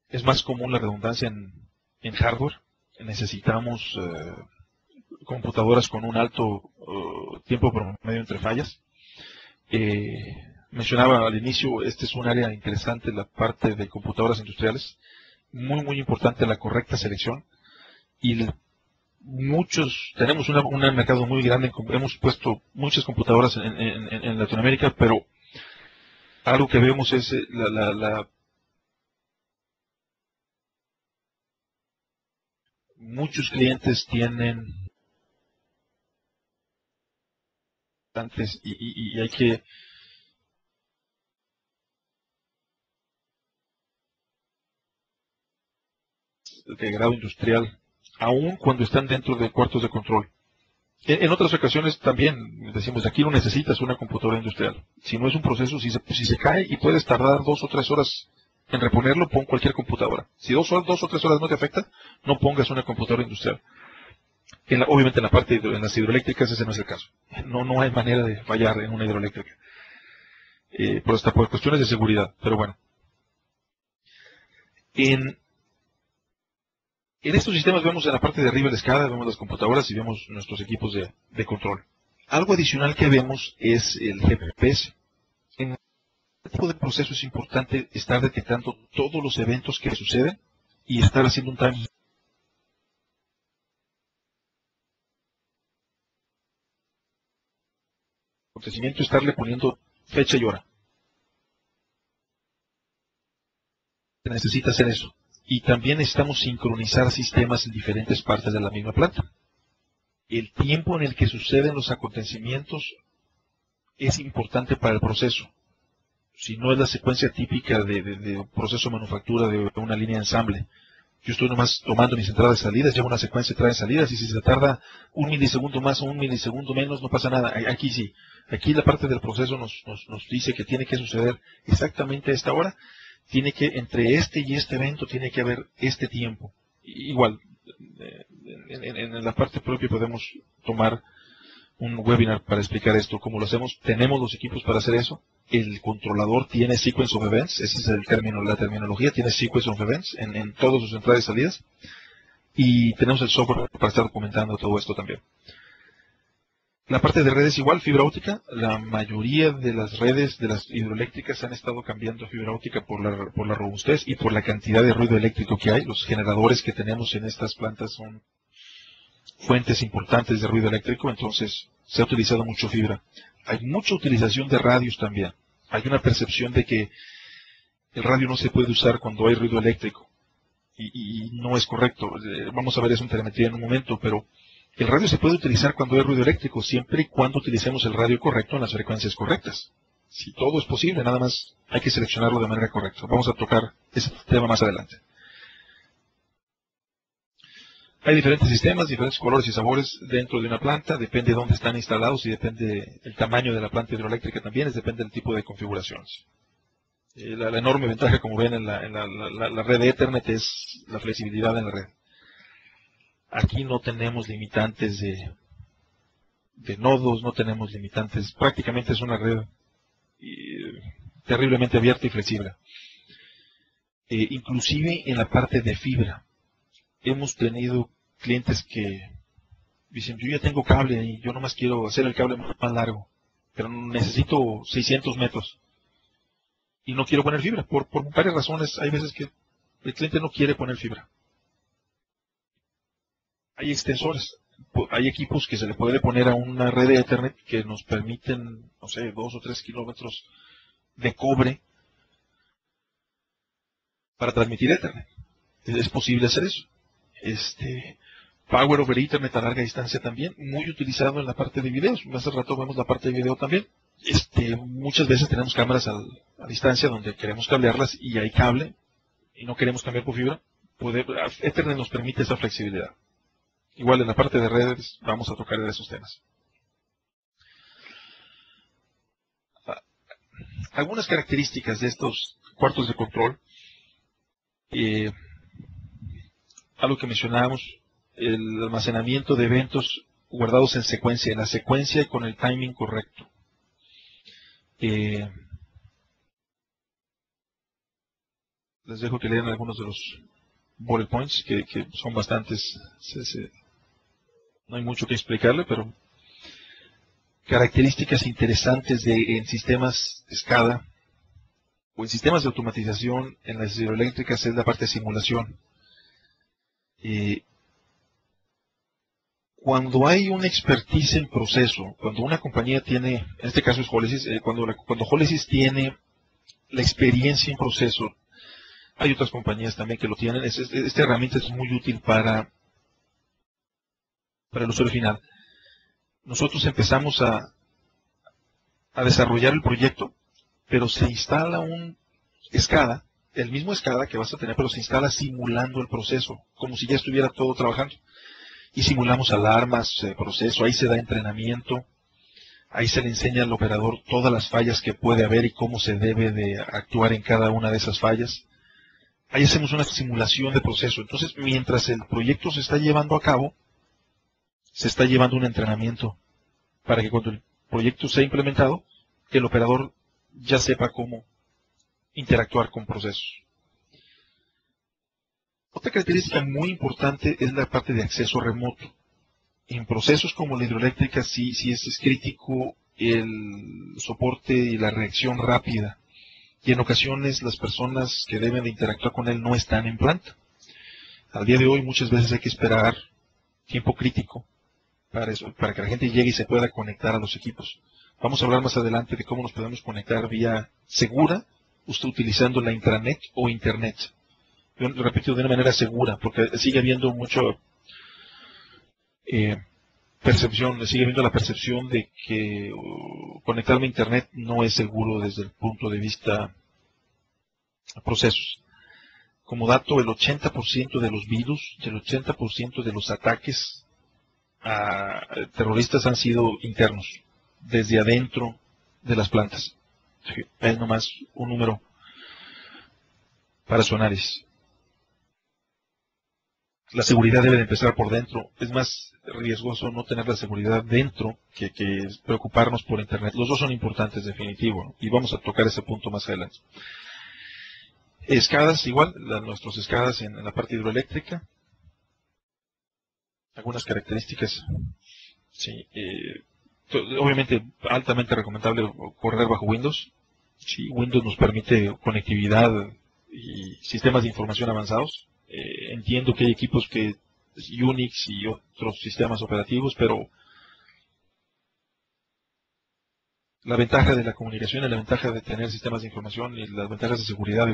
es más común la redundancia en hardware. Necesitamos computadoras con un alto tiempo promedio entre fallas. Mencionaba al inicio, este es un área interesante, la parte de computadoras industriales. Muy importante la correcta selección. Y tenemos un mercado muy grande, hemos puesto muchas computadoras en Latinoamérica, pero algo que vemos es muchos clientes tienen antes y hay que de grado industrial, aun cuando están dentro de cuartos de control. En otras ocasiones también decimos, aquí no necesitas una computadora industrial. Si no es un proceso, si se cae y puedes tardar 2 o 3 horas en reponerlo, pon cualquier computadora. Si 2 o 3 horas no te afecta, no pongas una computadora industrial. Obviamente en la parte en las hidroeléctricas ese no es el caso. No hay manera de fallar en una hidroeléctrica. Hasta por cuestiones de seguridad. Pero bueno. En estos sistemas vemos en la parte de arriba la SCADA, vemos las computadoras y vemos nuestros equipos de control. Algo adicional que vemos es el GPS. En este tipo de proceso es importante estar detectando todos los eventos que suceden y estar haciendo un time. acontecimiento, estarle poniendo fecha y hora. Se necesita hacer eso. Y también necesitamos sincronizar sistemas en diferentes partes de la misma planta. El tiempo en el que suceden los acontecimientos es importante para el proceso. Si no es la secuencia típica de proceso de manufactura de una línea de ensamble. Yo estoy nomás tomando mis entradas y salidas, llevo una secuencia de entradas y salidas, y si se tarda un milisegundo más o un milisegundo menos, no pasa nada. Aquí sí. Aquí la parte del proceso nos dice que tiene que suceder exactamente a esta hora. Tiene que, entre este y este evento, tiene que haber este tiempo. Igual, en la parte propia podemos tomar un webinar para explicar esto, cómo lo hacemos. Tenemos los equipos para hacer eso. El controlador tiene Sequence of Events, ese es el término, la terminología, tiene Sequence of Events en todas sus entradas y salidas. Y tenemos el software para estar documentando todo esto también. La parte de redes igual, fibra óptica. La mayoría de las redes de las hidroeléctricas han estado cambiando a fibra óptica por la robustez y por la cantidad de ruido eléctrico que hay. Los generadores que tenemos en estas plantas son fuentes importantes de ruido eléctrico, entonces se ha utilizado mucho fibra. Hay mucha utilización de radios también. Hay una percepción de que el radio no se puede usar cuando hay ruido eléctrico. Y no es correcto. Vamos a ver eso en telemetría en un momento, pero el radio se puede utilizar cuando hay ruido eléctrico, siempre y cuando utilicemos el radio correcto en las frecuencias correctas. Si todo es posible, nada más hay que seleccionarlo de manera correcta. Vamos a tocar ese tema más adelante. Hay diferentes sistemas, diferentes colores y sabores dentro de una planta, depende de dónde están instalados y depende del tamaño de la planta hidroeléctrica también, depende del tipo de configuraciones. La enorme ventaja, como ven en la red de Ethernet, es la flexibilidad en la red. Aquí no tenemos limitantes de nodos, no tenemos limitantes, prácticamente es una red terriblemente abierta y flexible. Inclusive en la parte de fibra. Hemos tenido clientes que dicen, yo ya tengo cable y yo nomás quiero hacer el cable más largo, pero necesito 600 metros y no quiero poner fibra, por varias razones. Hay veces que el cliente no quiere poner fibra. Hay extensores, hay equipos que se le puede poner a una red de Ethernet que nos permiten, no sé, 2 o 3 kilómetros de cobre para transmitir Ethernet. Es posible hacer eso. Power over Ethernet a larga distancia también, muy utilizado en la parte de videos. Hace rato vemos la parte de video también. Muchas veces tenemos cámaras a distancia donde queremos cablearlas y hay cable y no queremos cambiar por fibra. Ethernet nos permite esa flexibilidad. Igual en la parte de redes vamos a tocar esos temas. Algunas características de estos cuartos de control. Algo que mencionábamos, el almacenamiento de eventos guardados en la secuencia y con el timing correcto. Les dejo que lean algunos de los bullet points, que son bastantes. No hay mucho que explicarle, pero características interesantes en sistemas SCADA o en sistemas de automatización en las hidroeléctricas es la parte de simulación. Cuando hay una expertise en proceso, cuando una compañía tiene, en este caso es Holesys, cuando Holesys tiene la experiencia en proceso, hay otras compañías también que lo tienen, esta herramienta es muy útil para el usuario final. Nosotros empezamos a desarrollar el proyecto, pero se instala un SCADA, el mismo SCADA que vas a tener, pero se instala simulando el proceso, como si ya estuviera todo trabajando. Y simulamos alarmas, proceso, ahí se da entrenamiento, ahí se le enseña al operador todas las fallas que puede haber y cómo se debe de actuar en cada una de esas fallas. Ahí hacemos una simulación de proceso. Entonces, mientras el proyecto se está llevando a cabo, se está llevando un entrenamiento para que cuando el proyecto sea implementado, el operador ya sepa cómo interactuar con procesos. Otra característica muy importante es la parte de acceso remoto. En procesos como la hidroeléctrica sí es crítico el soporte y la reacción rápida. Y en ocasiones las personas que deben de interactuar con él no están en planta. Al día de hoy muchas veces hay que esperar tiempo crítico para que la gente llegue y se pueda conectar a los equipos. Vamos a hablar más adelante de cómo nos podemos conectar vía segura, usted utilizando la intranet o internet. Yo lo repito, de una manera segura, porque sigue habiendo mucho percepción, sigue habiendo la percepción de que conectarme a internet no es seguro desde el punto de vista procesos. Como dato, el 80% de los virus, el 80% de los ataques a terroristas han sido internos, desde adentro de las plantas. Sí, es nomás un número para su análisis. La seguridad debe de empezar por dentro. Es más riesgoso no tener la seguridad dentro que preocuparnos por internet. Los dos son importantes, definitivo, ¿no? Y vamos a tocar ese punto más adelante. Escadas, igual, nuestras escadas en la parte hidroeléctrica. Algunas características, sí, obviamente altamente recomendable correr bajo Windows. Sí, Windows nos permite conectividad y sistemas de información avanzados. Entiendo que hay equipos que Unix y otros sistemas operativos, pero la ventaja de la comunicación y la ventaja de tener sistemas de información y las ventajas de seguridad,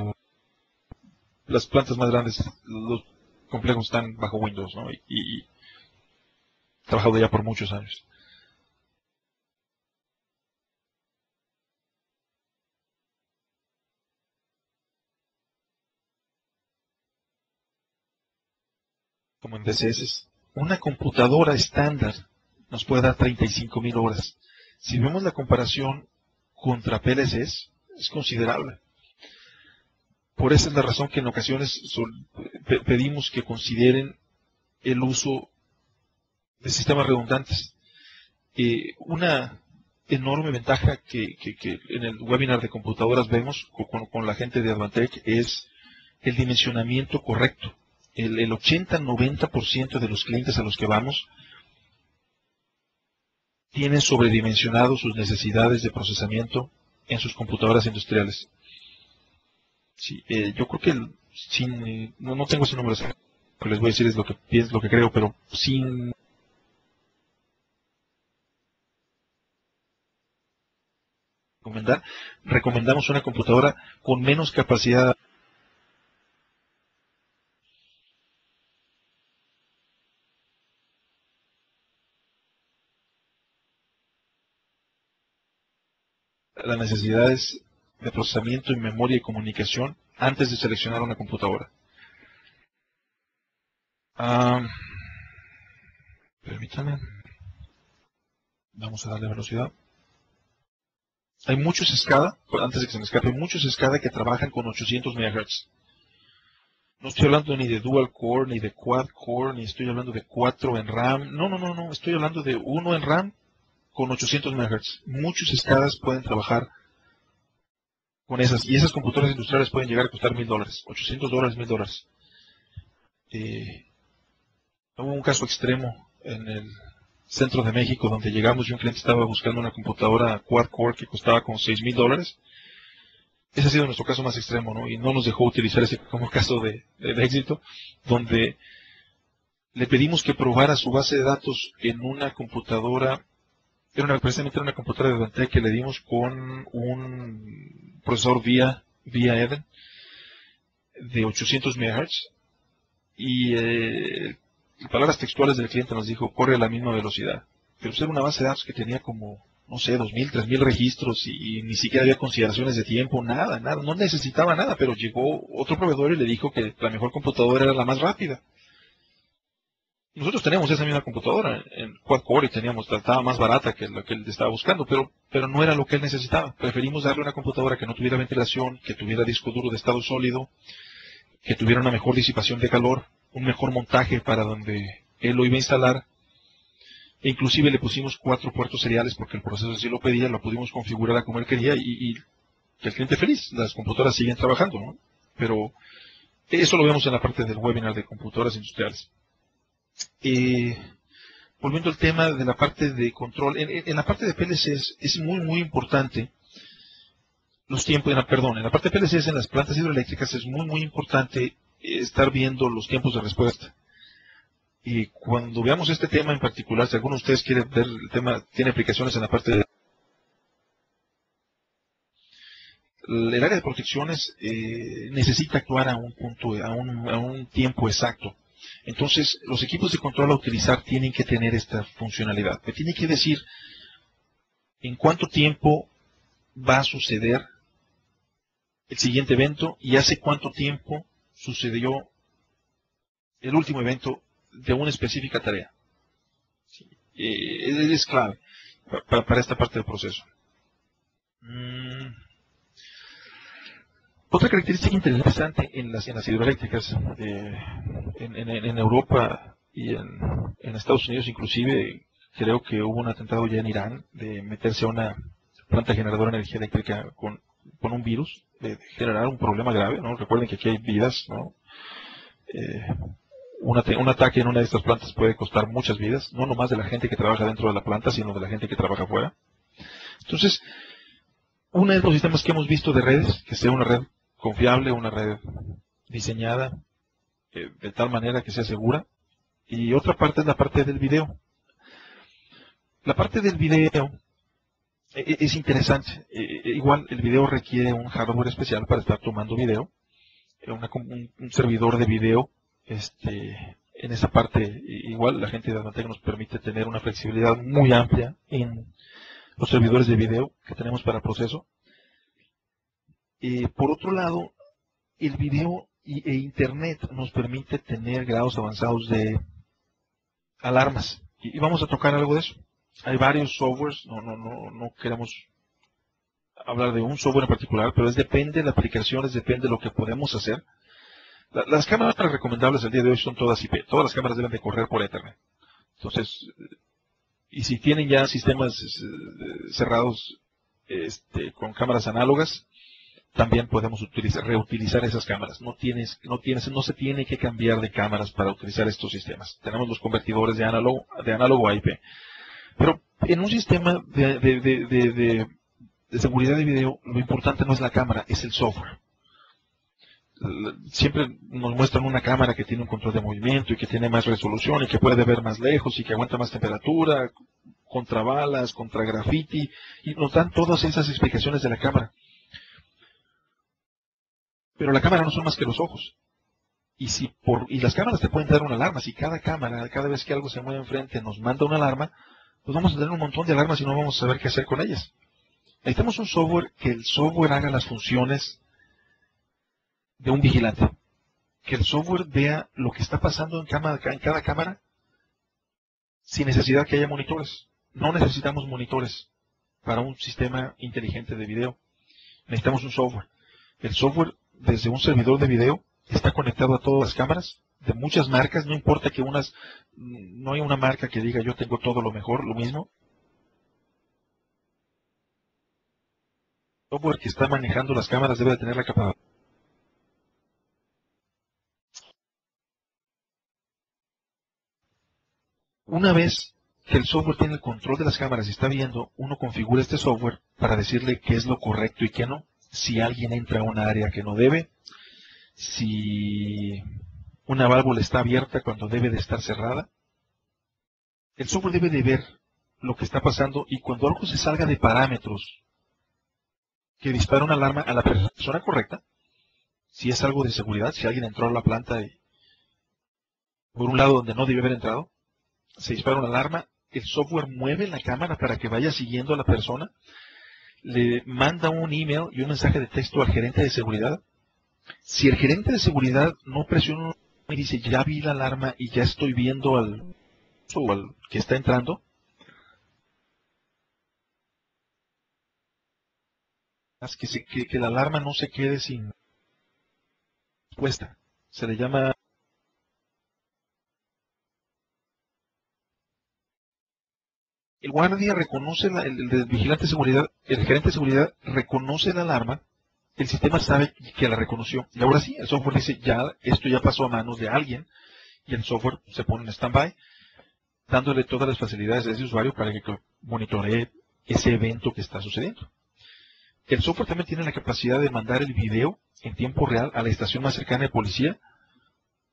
las plantas más grandes, los complejos están bajo Windows, ¿no? Y trabajado ya por muchos años. Como en DCS, una computadora estándar nos puede dar 35.000 horas. Si vemos la comparación contra PLCs, es considerable. Por esa es la razón que en ocasiones pedimos que consideren el uso de sistemas redundantes. Una enorme ventaja que en el webinar de computadoras vemos con la gente de Advantech es el dimensionamiento correcto. El 80-90% de los clientes a los que vamos tienen sobredimensionado sus necesidades de procesamiento en sus computadoras industriales. Sí, yo creo que no tengo ese número, lo que les voy a decir es lo que pienso, lo que creo, pero sin recomendamos una computadora con menos capacidad. Las necesidades de procesamiento y memoria y comunicación antes de seleccionar una computadora. Permítanme. Vamos a darle velocidad. Hay muchos SCADA, antes de que se me escape, muchos SCADA que trabajan con 800 MHz. No estoy hablando ni de dual core, ni de quad core, ni estoy hablando de 4 en RAM. No. Estoy hablando de 1 en RAM con 800 MHz. Muchos SCADAs pueden trabajar con esas. Y esas computadoras industriales pueden llegar a costar $1,000. $800, $1,000. Hubo un caso extremo en el centro de México donde llegamos y un cliente estaba buscando una computadora quad-core que costaba como $6,000. Ese ha sido nuestro caso más extremo, ¿no? Y no nos dejó utilizar ese como caso de éxito, donde le pedimos que probara su base de datos en una computadora, precisamente una computadora de Advantech que le dimos con un procesador vía Eden de 800 MHz y palabras textuales del cliente nos dijo, corre a la misma velocidad. Pero era una base de datos que tenía como, no sé, 2,000, 3,000 registros y ni siquiera había consideraciones de tiempo, nada, no necesitaba nada, pero llegó otro proveedor y le dijo que la mejor computadora era la más rápida. Nosotros teníamos esa misma computadora en quad-core y estaba más barata que lo que él estaba buscando, pero no era lo que él necesitaba. Preferimos darle una computadora que no tuviera ventilación, que tuviera disco duro de estado sólido, que tuviera una mejor disipación de calor, un mejor montaje para donde él lo iba a instalar. E inclusive le pusimos 4 puertos seriales porque el proceso así lo pedía, lo pudimos configurar como él quería y el cliente feliz. Las computadoras siguen trabajando, ¿no? Pero eso lo vemos en la parte del webinar de computadoras industriales. Volviendo al tema de la parte de control, en la parte de PLCs es muy importante los tiempos, en la parte de PLCs en las plantas hidroeléctricas es muy importante estar viendo los tiempos de respuesta. Y cuando veamos este tema en particular, si alguno de ustedes quiere ver el tema, tiene aplicaciones en la parte de el área de protecciones necesita actuar a un punto, a un tiempo exacto. Entonces, los equipos de control a utilizar tienen que tener esta funcionalidad. Me tiene que decir en cuánto tiempo va a suceder el siguiente evento y hace cuánto tiempo sucedió el último evento de una específica tarea. Sí. Es clave para esta parte del proceso. Otra característica interesante en las hidroeléctricas en Europa y en Estados Unidos inclusive, creo que hubo un atentado ya en Irán de meterse a una planta generadora de energía eléctrica con un virus, de generar un problema grave, ¿no? Recuerden que aquí hay vidas, ¿no? Un ataque en una de estas plantas puede costar muchas vidas, no nomás de la gente que trabaja dentro de la planta, sino de la gente que trabaja afuera. Entonces, uno de los sistemas que hemos visto de redes, que sea una red confiable, una red diseñada de tal manera que sea segura. Y otra parte es la parte del video. La parte del video es interesante. Igual el video requiere un hardware especial para estar tomando video. Un servidor de video. En esa parte, igual la gente de Advantech nos permite tener una flexibilidad muy amplia en los servidores de video que tenemos para proceso. Por otro lado, el video e Internet nos permite tener grados avanzados de alarmas. Y vamos a tocar algo de eso. Hay varios softwares, no queremos hablar de un software en particular, pero depende de las aplicaciones, depende de lo que podemos hacer. Las cámaras recomendables al día de hoy son todas IP. Todas las cámaras deben de correr por Ethernet. Entonces, y si tienen ya sistemas cerrados con cámaras análogas, también podemos reutilizar esas cámaras. No se tiene que cambiar de cámaras para utilizar estos sistemas. Tenemos los convertidores de análogo a IP. Pero en un sistema de seguridad de video, lo importante no es la cámara, es el software. Siempre nos muestran una cámara que tiene un control de movimiento y que tiene más resolución y que puede ver más lejos y que aguanta más temperatura, contra balas, contra graffiti, y nos dan todas esas explicaciones de la cámara. Pero la cámara no son más que los ojos. Y las cámaras te pueden dar una alarma. Si cada cámara, cada vez que algo se mueve enfrente, nos manda una alarma, pues vamos a tener un montón de alarmas y no vamos a saber qué hacer con ellas. Necesitamos un software que el software haga las funciones de un vigilante. Que el software vea lo que está pasando en cada cámara sin necesidad que haya monitores. No necesitamos monitores para un sistema inteligente de video. Necesitamos un software. El software, desde un servidor de video, está conectado a todas las cámaras de muchas marcas. No importa que no hay una marca que diga yo tengo todo lo mejor, lo mismo. El software que está manejando las cámaras debe de tener la capacidad. Una vez que el software tiene el control de las cámaras y está viendo, uno configura este software para decirle qué es lo correcto y qué no. Si alguien entra a una área que no debe, si una válvula está abierta cuando debe de estar cerrada. El software debe de ver lo que está pasando y cuando algo se salga de parámetros que dispara una alarma a la persona correcta, si es algo de seguridad, si alguien entró a la planta y por un lado donde no debe haber entrado, se dispara una alarma, el software mueve la cámara para que vaya siguiendo a la persona, le manda un email y un mensaje de texto al gerente de seguridad. Si el gerente de seguridad no presiona y dice, ya vi la alarma y ya estoy viendo al que está entrando, que la alarma no se quede sin respuesta. Se le llama el guardia reconoce, el vigilante de seguridad, el gerente de seguridad reconoce la alarma, el sistema sabe que la reconoció. Y ahora sí, el software dice, esto ya pasó a manos de alguien, y el software se pone en stand-by, dándole todas las facilidades a ese usuario para que monitoree ese evento que está sucediendo. El software también tiene la capacidad de mandar el video en tiempo real a la estación más cercana de policía,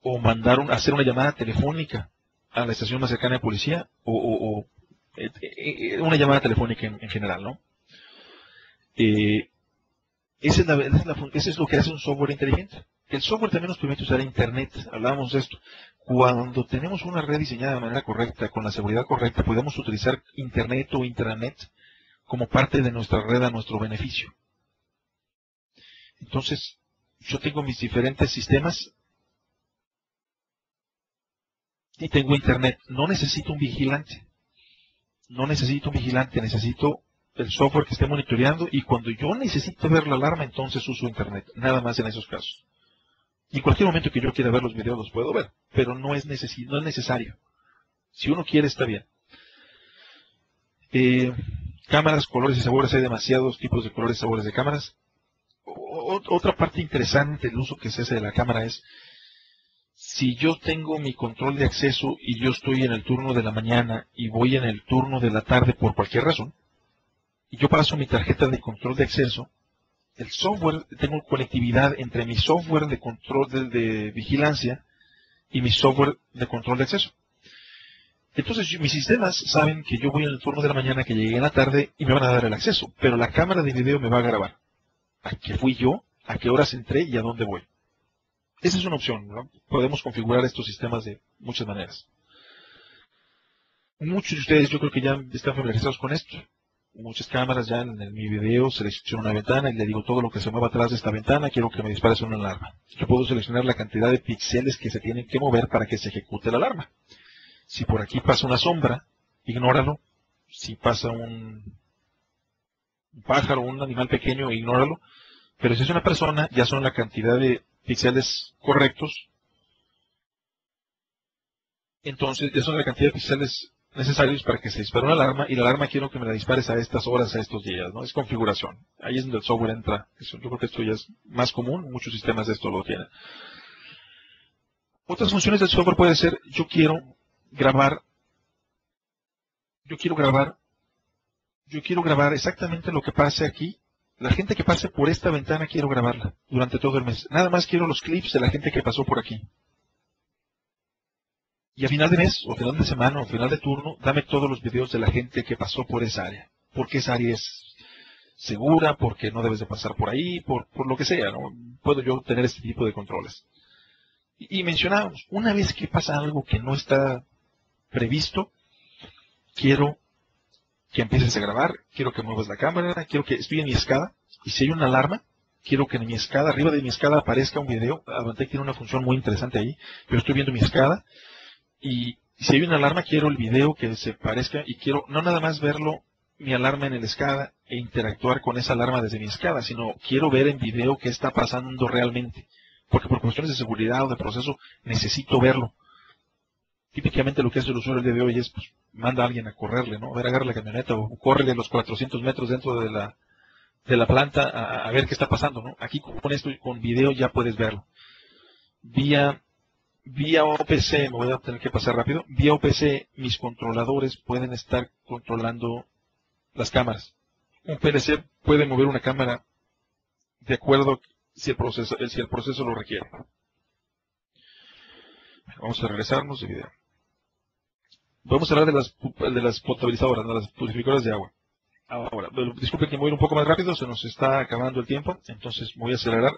o hacer una llamada telefónica a la estación más cercana de policía, o una llamada telefónica en general, ¿no? Eso es lo que hace un software inteligente. El software también nos permite usar Internet. Hablábamos de esto. Cuando tenemos una red diseñada de manera correcta, con la seguridad correcta, podemos utilizar Internet o intranet como parte de nuestra red a nuestro beneficio. Entonces, yo tengo mis diferentes sistemas y tengo Internet. No necesito un vigilante. No necesito un vigilante, necesito el software que esté monitoreando y cuando yo necesito ver la alarma, entonces uso Internet. Nada más en esos casos. Y en cualquier momento que yo quiera ver los videos los puedo ver, pero no es necesario. Si uno quiere, está bien. Cámaras, colores y sabores. Hay demasiados tipos de colores y sabores de cámaras. Otra parte interesante del uso que se hace de la cámara es si yo tengo mi control de acceso y yo estoy en el turno de la mañana y voy en el turno de la tarde por cualquier razón, y yo paso mi tarjeta de control de acceso, el software, tengo conectividad entre mi software de control de vigilancia y mi software de control de acceso. Entonces mis sistemas saben que yo voy en el turno de la mañana, que llegué en la tarde y me van a dar el acceso, pero la cámara de video me va a grabar a qué fui yo, a qué horas entré y a dónde voy. Esa es una opción, ¿no? Podemos configurar estos sistemas de muchas maneras. Muchos de ustedes yo creo que ya están familiarizados con esto. Muchas cámaras ya en mi video selecciono una ventana y le digo todo lo que se mueva atrás de esta ventana, quiero que me dispare una alarma. Yo puedo seleccionar la cantidad de píxeles que se tienen que mover para que se ejecute la alarma. Si por aquí pasa una sombra, ignóralo. Si pasa un pájaro o un animal pequeño, ignóralo. Pero si es una persona, ya son la cantidad de píxeles correctos. Entonces, ya son la cantidad de píxeles necesarios para que se dispare una alarma, y la alarma quiero que me la dispares a estas horas, a estos días, ¿no? Es configuración. Ahí es donde el software entra. Yo creo que esto ya es más común, muchos sistemas de esto lo tienen. Otras funciones del software puede ser, yo quiero grabar exactamente lo que pase aquí. La gente que pase por esta ventana quiero grabarla durante todo el mes. Nada más quiero los clips de la gente que pasó por aquí. Y a final de mes, o final de semana, o final de turno, dame todos los videos de la gente que pasó por esa área. Porque esa área es segura, porque no debes de pasar por ahí, por lo que sea, ¿no? Puedo yo tener este tipo de controles. Y mencionábamos, una vez que pasa algo que no está previsto, quiero que empieces a grabar, quiero que muevas la cámara, quiero que estoy en mi escala, y si hay una alarma, quiero que en mi escala, arriba de mi escala aparezca un video. Advantech tiene una función muy interesante ahí, pero estoy viendo mi escala, y si hay una alarma, quiero el video que se parezca, y quiero no nada más verlo, mi alarma en el SCADA, e interactuar con esa alarma desde mi SCADA, sino quiero ver en video qué está pasando realmente, porque por cuestiones de seguridad o de proceso necesito verlo. Típicamente lo que hace el usuario el día de hoy es, pues, manda a alguien a correrle, ¿no? A ver, agarra la camioneta o córrele los 400 metros dentro de la planta a ver qué está pasando, ¿no? Aquí con esto, con video, ya puedes verlo. Vía OPC, me voy a tener que pasar rápido. Vía OPC, mis controladores pueden estar controlando las cámaras. Un PLC puede mover una cámara de acuerdo si el proceso lo requiere. Vamos a regresarnos de video. Vamos a hablar de las potabilizadoras, de las purificadoras de agua. Ahora, disculpen que me voy a ir un poco más rápido, se nos está acabando el tiempo, entonces voy a acelerar.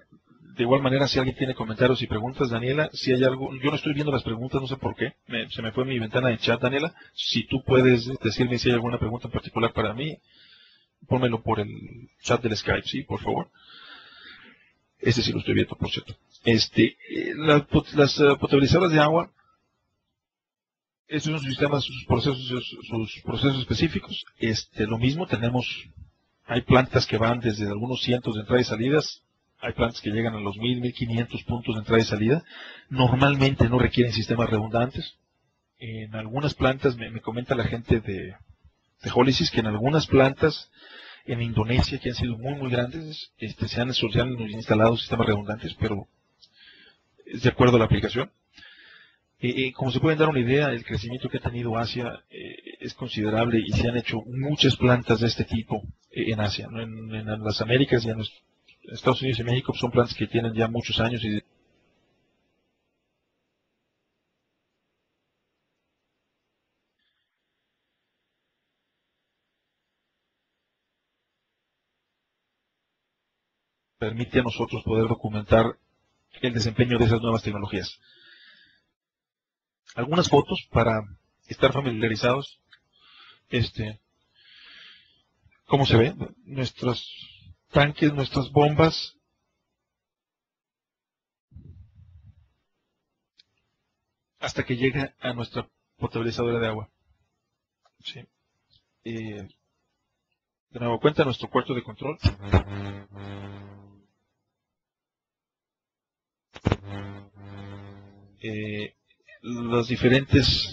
De igual manera, si alguien tiene comentarios y preguntas, Daniela, si hay algo, yo no estoy viendo las preguntas, no sé por qué, se me fue mi ventana de chat, Daniela. Si tú puedes decirme si hay alguna pregunta en particular para mí, pónmelo por el chat del Skype, sí, por favor. Este sí lo estoy viendo, por cierto. Las potabilizadoras de agua, estos son sus sistemas, sus procesos específicos. Lo mismo hay plantas que van desde algunos cientos de entradas y salidas, hay plantas que llegan a los 1500 puntos de entrada y salida. Normalmente no requieren sistemas redundantes. En algunas plantas, me comenta la gente de Holysys, que en algunas plantas en Indonesia, que han sido muy, muy grandes, se han instalado sistemas redundantes, pero es de acuerdo a la aplicación. Como se pueden dar una idea, el crecimiento que ha tenido Asia es considerable y se han hecho muchas plantas de este tipo en Asia, ¿no? En las Américas y en Estados Unidos y México son plantas que tienen ya muchos años y permite a nosotros poder documentar el desempeño de esas nuevas tecnologías. Algunas fotos para estar familiarizados. ¿Cómo se ve? Nuestros tanques, nuestras bombas, hasta que llega a nuestra potabilizadora de agua. ¿Sí? De nuevo cuenta nuestro cuarto de control. Los diferentes,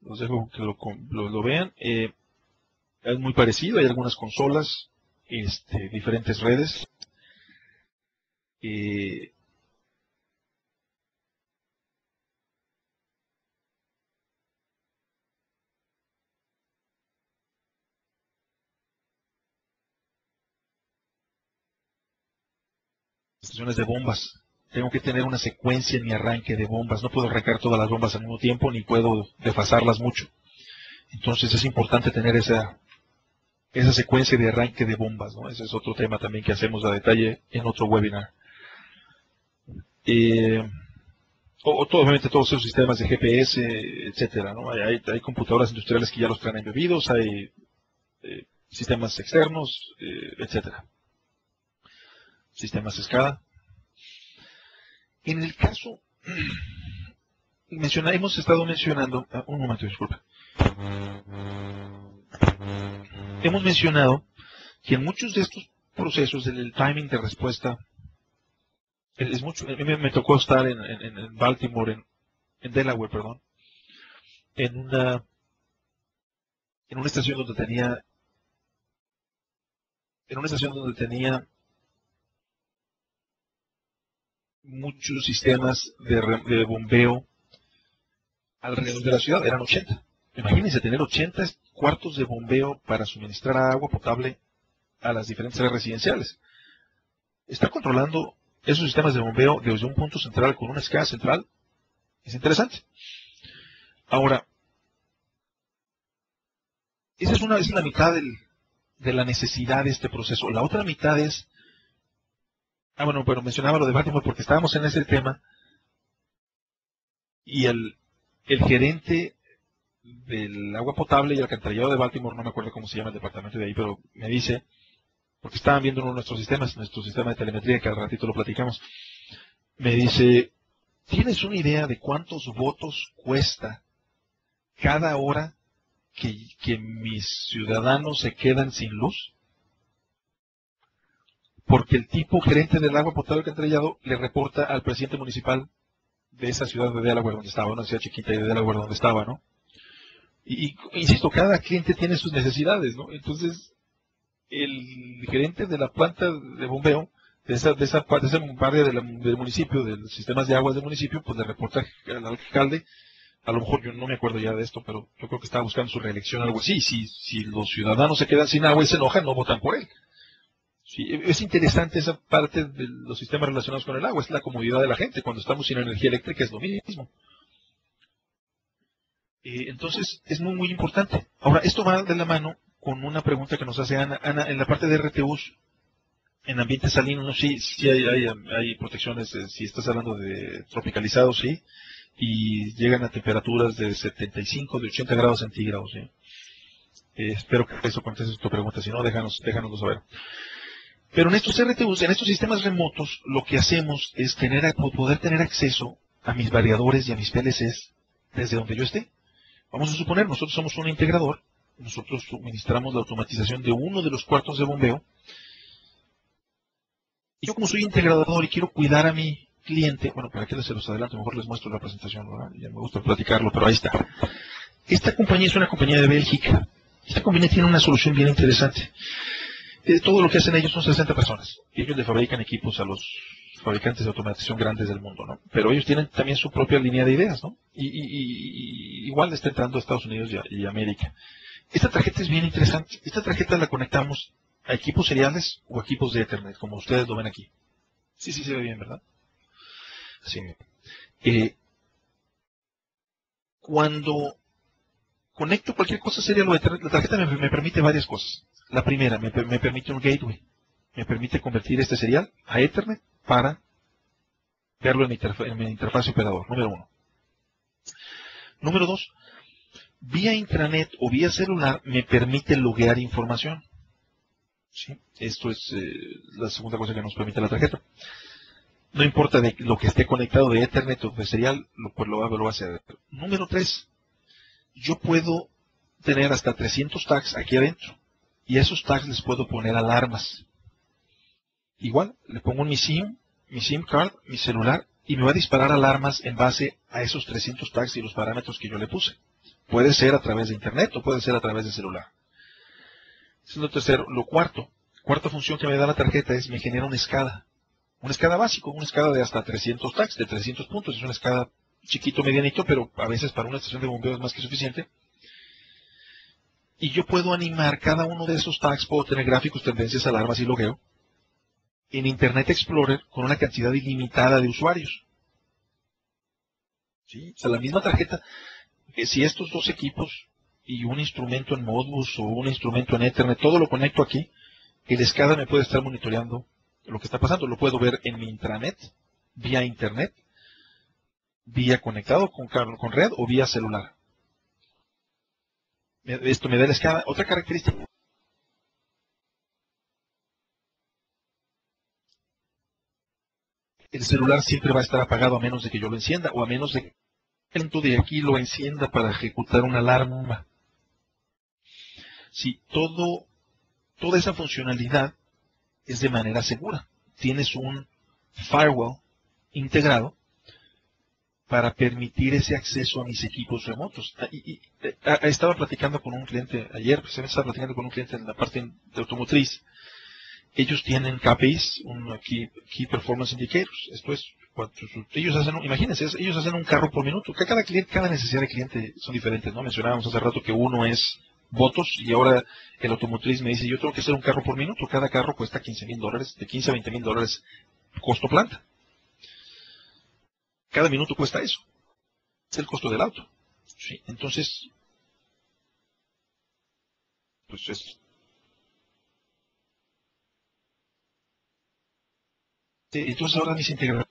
los dejo que lo vean. Es muy parecido, hay algunas consolas, diferentes redes. Estaciones de bombas. Tengo que tener una secuencia en mi arranque de bombas. No puedo arrancar todas las bombas al mismo tiempo, ni puedo desfasarlas mucho. Entonces es importante tener esa secuencia de arranque de bombas, ¿no? Ese es otro tema también que hacemos a detalle en otro webinar. Obviamente todos esos sistemas de GPS, etcétera, ¿no? Hay computadoras industriales que ya los traen embebidos, hay sistemas externos, etcétera. Sistemas SCADA. En el caso, hemos estado mencionando, un momento, disculpa. Hemos mencionado que en muchos de estos procesos el timing de respuesta es mucho. A mí me tocó estar en Baltimore, en Delaware, perdón, en una estación donde tenía muchos sistemas de bombeo alrededor de la ciudad. Eran 80. Imagínense tener 80 cuartos de bombeo para suministrar agua potable a las diferentes áreas residenciales. Estar controlando esos sistemas de bombeo desde un punto central con una escala central es interesante. Ahora, esa es la mitad de la necesidad de este proceso. La otra mitad es, bueno, pero mencionaba lo de Baltimore porque estábamos en ese tema y el gerente del agua potable y alcantarillado de Baltimore, no me acuerdo cómo se llama el departamento de ahí, pero me dice, porque estaban viendo uno de nuestros sistemas, nuestro sistema de telemetría, que al ratito lo platicamos, me dice, ¿tienes una idea de cuántos votos cuesta cada hora que mis ciudadanos se quedan sin luz? Porque el tipo gerente del agua potable alcantarillado le reporta al presidente municipal de esa ciudad de Delaware donde estaba, una ciudad chiquita de Delaware donde estaba, ¿no? Y insisto, cada cliente tiene sus necesidades, ¿no? Entonces, el gerente de la planta de bombeo, de esa área del municipio, de los sistemas de aguas del municipio, pues le reporta al alcalde, a lo mejor yo no me acuerdo ya de esto, pero yo creo que estaba buscando su reelección o algo así. Si los ciudadanos se quedan sin agua y se enojan, no votan por él. Sí, es interesante esa parte de los sistemas relacionados con el agua, es la comodidad de la gente. Cuando estamos sin energía eléctrica es lo mismo. Entonces, es muy, muy importante. Ahora, esto va de la mano con una pregunta que nos hace Ana. Ana, en la parte de RTUs, en ambientes salinos, ¿no? Sí hay protecciones, si estás hablando de tropicalizados, sí, y llegan a temperaturas de 75, de 80 grados centígrados, ¿sí? Espero que eso conteste tu pregunta, si no, déjanoslo saber. Pero en estos RTUs, en estos sistemas remotos, lo que hacemos es poder tener acceso a mis variadores y a mis PLCs desde donde yo esté. Vamos a suponer, nosotros somos un integrador, nosotros suministramos la automatización de uno de los cuartos de bombeo, y yo como soy integrador y quiero cuidar a mi cliente, bueno, para que se los adelanto, mejor les muestro la presentación, ¿verdad? Ya me gusta platicarlo, pero ahí está. Esta compañía es una compañía de Bélgica. Esta compañía tiene una solución bien interesante. Todo lo que hacen ellos son 60 personas. Ellos le fabrican equipos a los fabricantes de automatización grandes del mundo, ¿no? Pero ellos tienen también su propia línea de ideas, ¿no? Y igual está entrando a Estados Unidos y América. Esta tarjeta es bien interesante. Esta tarjeta la conectamos a equipos seriales o equipos de Ethernet, como ustedes lo ven aquí. Sí, se ve bien, ¿verdad? Sí. Cuando conecto cualquier cosa serial o Ethernet, la tarjeta me permite varias cosas. La primera, me permite un gateway. me permite convertir este serial a Ethernet para verlo en mi interfaz operador, número 1. Número 2, vía intranet o vía celular me permite loguear información. ¿Sí? Esto es la segunda cosa que nos permite la tarjeta. No importa de lo que esté conectado de Ethernet o de serial, lo va a hacer. Número 3, yo puedo tener hasta 300 tags aquí adentro. Y a esos tags les puedo poner alarmas. Igual, le pongo mi SIM card, mi celular, y me va a disparar alarmas en base a esos 300 tags y los parámetros que yo le puse. Puede ser a través de Internet o puede ser a través de celular. Eso es lo tercero. Lo cuarta función que me da la tarjeta es me genera una SCADA. Una SCADA básico, una SCADA de hasta 300 tags, de 300 puntos. Es una SCADA chiquito, medianito, pero a veces para una estación de bombeo es más que suficiente. Y yo puedo animar cada uno de esos tags, puedo tener gráficos, tendencias, alarmas y logueo en Internet Explorer con una cantidad ilimitada de usuarios. ¿Sí? O sea, la misma tarjeta, si estos dos equipos y un instrumento en Modbus o un instrumento en Ethernet, todo lo conecto aquí, el SCADA me puede estar monitoreando lo que está pasando. Lo puedo ver en mi intranet, vía Internet, vía conectado con red o vía celular. Esto me da el SCADA. Otra característica. El celular siempre va a estar apagado a menos de que yo lo encienda o a menos de que el elemento de aquí lo encienda para ejecutar una alarma. Si toda esa funcionalidad es de manera segura. Tienes un firewall integrado para permitir ese acceso a mis equipos remotos. Estaba platicando con un cliente ayer, precisamente estaba platicando con un cliente en la parte de automotriz. Ellos tienen KPIs, Key Performance Indicators. Esto es, ellos hacen, imagínense, ellos hacen un carro por minuto. Cada necesidad de cliente son diferentes, ¿no? Mencionábamos hace rato que uno es votos y ahora el automotriz me dice, yo tengo que hacer un carro por minuto. Cada carro cuesta $15,000, de 15 a 20 mil dólares costo planta. Cada minuto cuesta eso. Es el costo del auto. ¿Sí? Entonces, pues entonces ahora mis integradores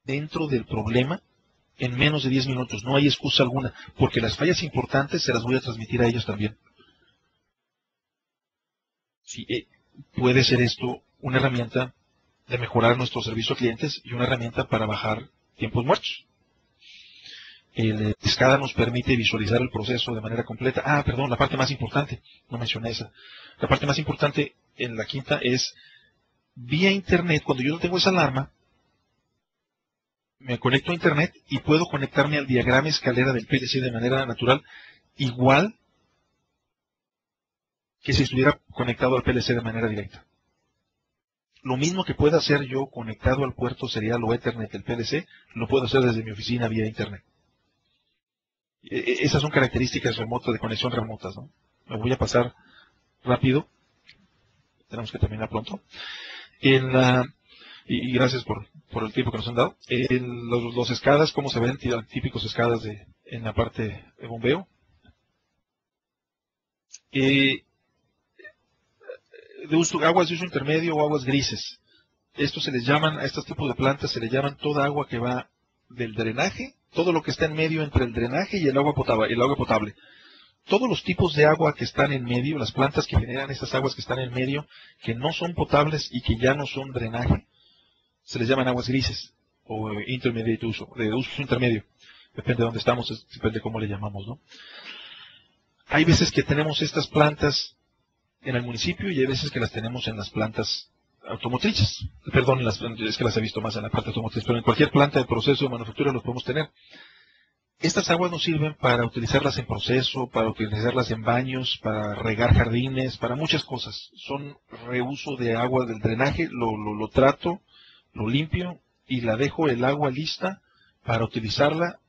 dentro del problema en menos de 10 minutos. No hay excusa alguna, porque las fallas importantes se las voy a transmitir a ellos también. Sí, puede ser esto una herramienta de mejorar nuestro servicio a clientes y una herramienta para bajar tiempos muertos. El SCADA nos permite visualizar el proceso de manera completa. Perdón, la parte más importante, no mencioné esa. La parte más importante en la quinta es vía Internet. Cuando yo no tengo esa alarma, me conecto a Internet y puedo conectarme al diagrama escalera del PLC de manera natural, igual que si estuviera conectado al PLC de manera directa. Lo mismo que pueda hacer yo conectado al puerto serial o Ethernet del PLC, lo puedo hacer desde mi oficina vía Internet. Esas son características remotas, de conexión remotas, ¿no? Me voy a pasar rápido. Tenemos que terminar pronto. Y gracias por el tiempo que nos han dado. Los SCADAs, ¿cómo se ven? Típicos SCADAs en la parte de bombeo. Aguas de uso intermedio o aguas grises. Estos se les llaman, a estos tipos de plantas se les llaman toda agua que va del drenaje, todo lo que está en medio entre el drenaje y el agua potable. Todos los tipos de agua que están en medio, las plantas que generan esas aguas que están en medio, que no son potables y que ya no son drenaje, se les llaman aguas grises o intermediate uso, de uso intermedio. Depende de dónde estamos, depende de cómo le llamamos, ¿no? Hay veces que tenemos estas plantas en el municipio y hay veces que las tenemos en las plantas automotrices. Perdón, es que las he visto más en la parte automotriz, pero en cualquier planta de proceso de manufactura los podemos tener. Estas aguas nos sirven para utilizarlas en proceso, para utilizarlas en baños, para regar jardines, para muchas cosas. Son reuso de agua del drenaje, lo trato, lo limpio y la dejo el agua lista para utilizarla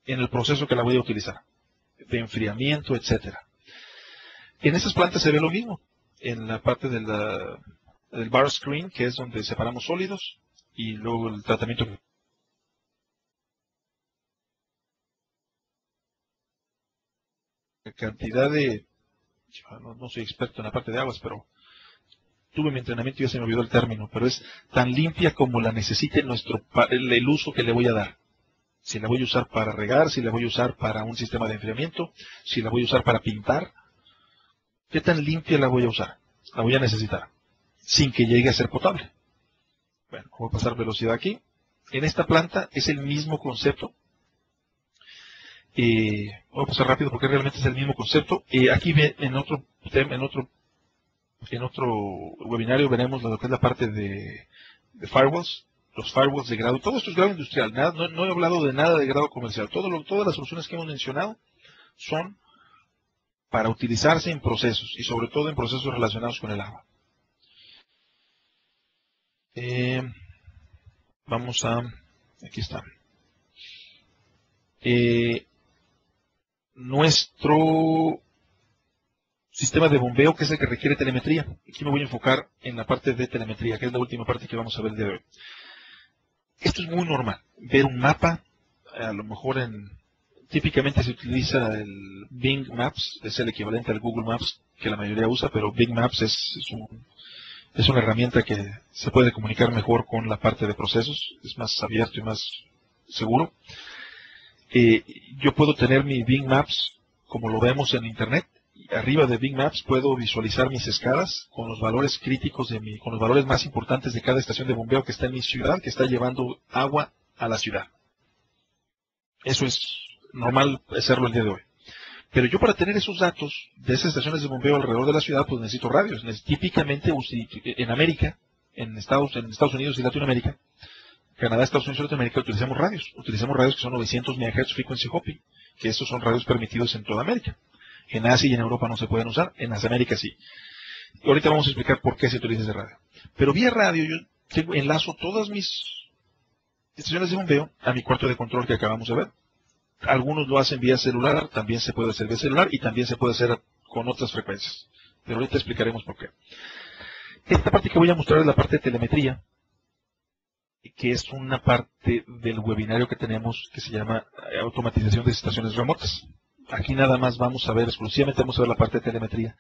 en el proceso que la voy a utilizar, de enfriamiento, etcétera. En estas plantas se ve lo mismo. En la parte del bar screen, que es donde separamos sólidos, y luego el tratamiento cantidad de... No soy experto en la parte de aguas, pero tuve mi entrenamiento y ya se me olvidó el término, pero es tan limpia como la necesite el uso que le voy a dar. Si la voy a usar para regar, si la voy a usar para un sistema de enfriamiento, si la voy a usar para pintar, ¿qué tan limpia la voy a usar? La voy a necesitar, sin que llegue a ser potable. Bueno, voy a pasar velocidad aquí. En esta planta es el mismo concepto. Voy a pasar rápido porque realmente es el mismo concepto. Aquí en otro webinario veremos lo que es la parte de firewalls, los firewalls de grado. Todo esto es grado industrial. No he hablado de nada de grado comercial. Todas las soluciones que hemos mencionado son para utilizarse en procesos y sobre todo en procesos relacionados con el agua. Aquí está. Nuestro sistema de bombeo, que es el que requiere telemetría. Aquí me voy a enfocar en la parte de telemetría, que es la última parte que vamos a ver el día de hoy. Esto es muy normal, ver un mapa, a lo mejor típicamente se utiliza el Bing Maps, es el equivalente al Google Maps que la mayoría usa, pero Bing Maps es una herramienta que se puede comunicar mejor con la parte de procesos, es más abierto y más seguro. Yo puedo tener mi Bing Maps como lo vemos en Internet. Arriba de Bing Maps puedo visualizar mis escalas con los valores críticos con los valores más importantes de cada estación de bombeo que está en mi ciudad, que está llevando agua a la ciudad. Eso es normal hacerlo el día de hoy. Pero yo para tener esos datos de esas estaciones de bombeo alrededor de la ciudad, pues necesito radios. Típicamente en América, en Estados Unidos y Latinoamérica, Canadá, Estados Unidos y Latinoamérica, utilizamos radios. Utilizamos radios que son 900 MHz frequency hopping, que estos son radios permitidos en toda América. En Asia y en Europa no se pueden usar, en las Américas sí. Y ahorita vamos a explicar por qué se utiliza ese radio. Pero vía radio yo enlazo todas mis estaciones de bombeo a mi cuarto de control que acabamos de ver. Algunos lo hacen vía celular, también se puede hacer vía celular y también se puede hacer con otras frecuencias. Pero ahorita explicaremos por qué. Esta parte que voy a mostrar es la parte de telemetría, que es una parte del webinario que tenemos que se llama automatización de estaciones remotas. Aquí nada más exclusivamente vamos a ver la parte de telemetría.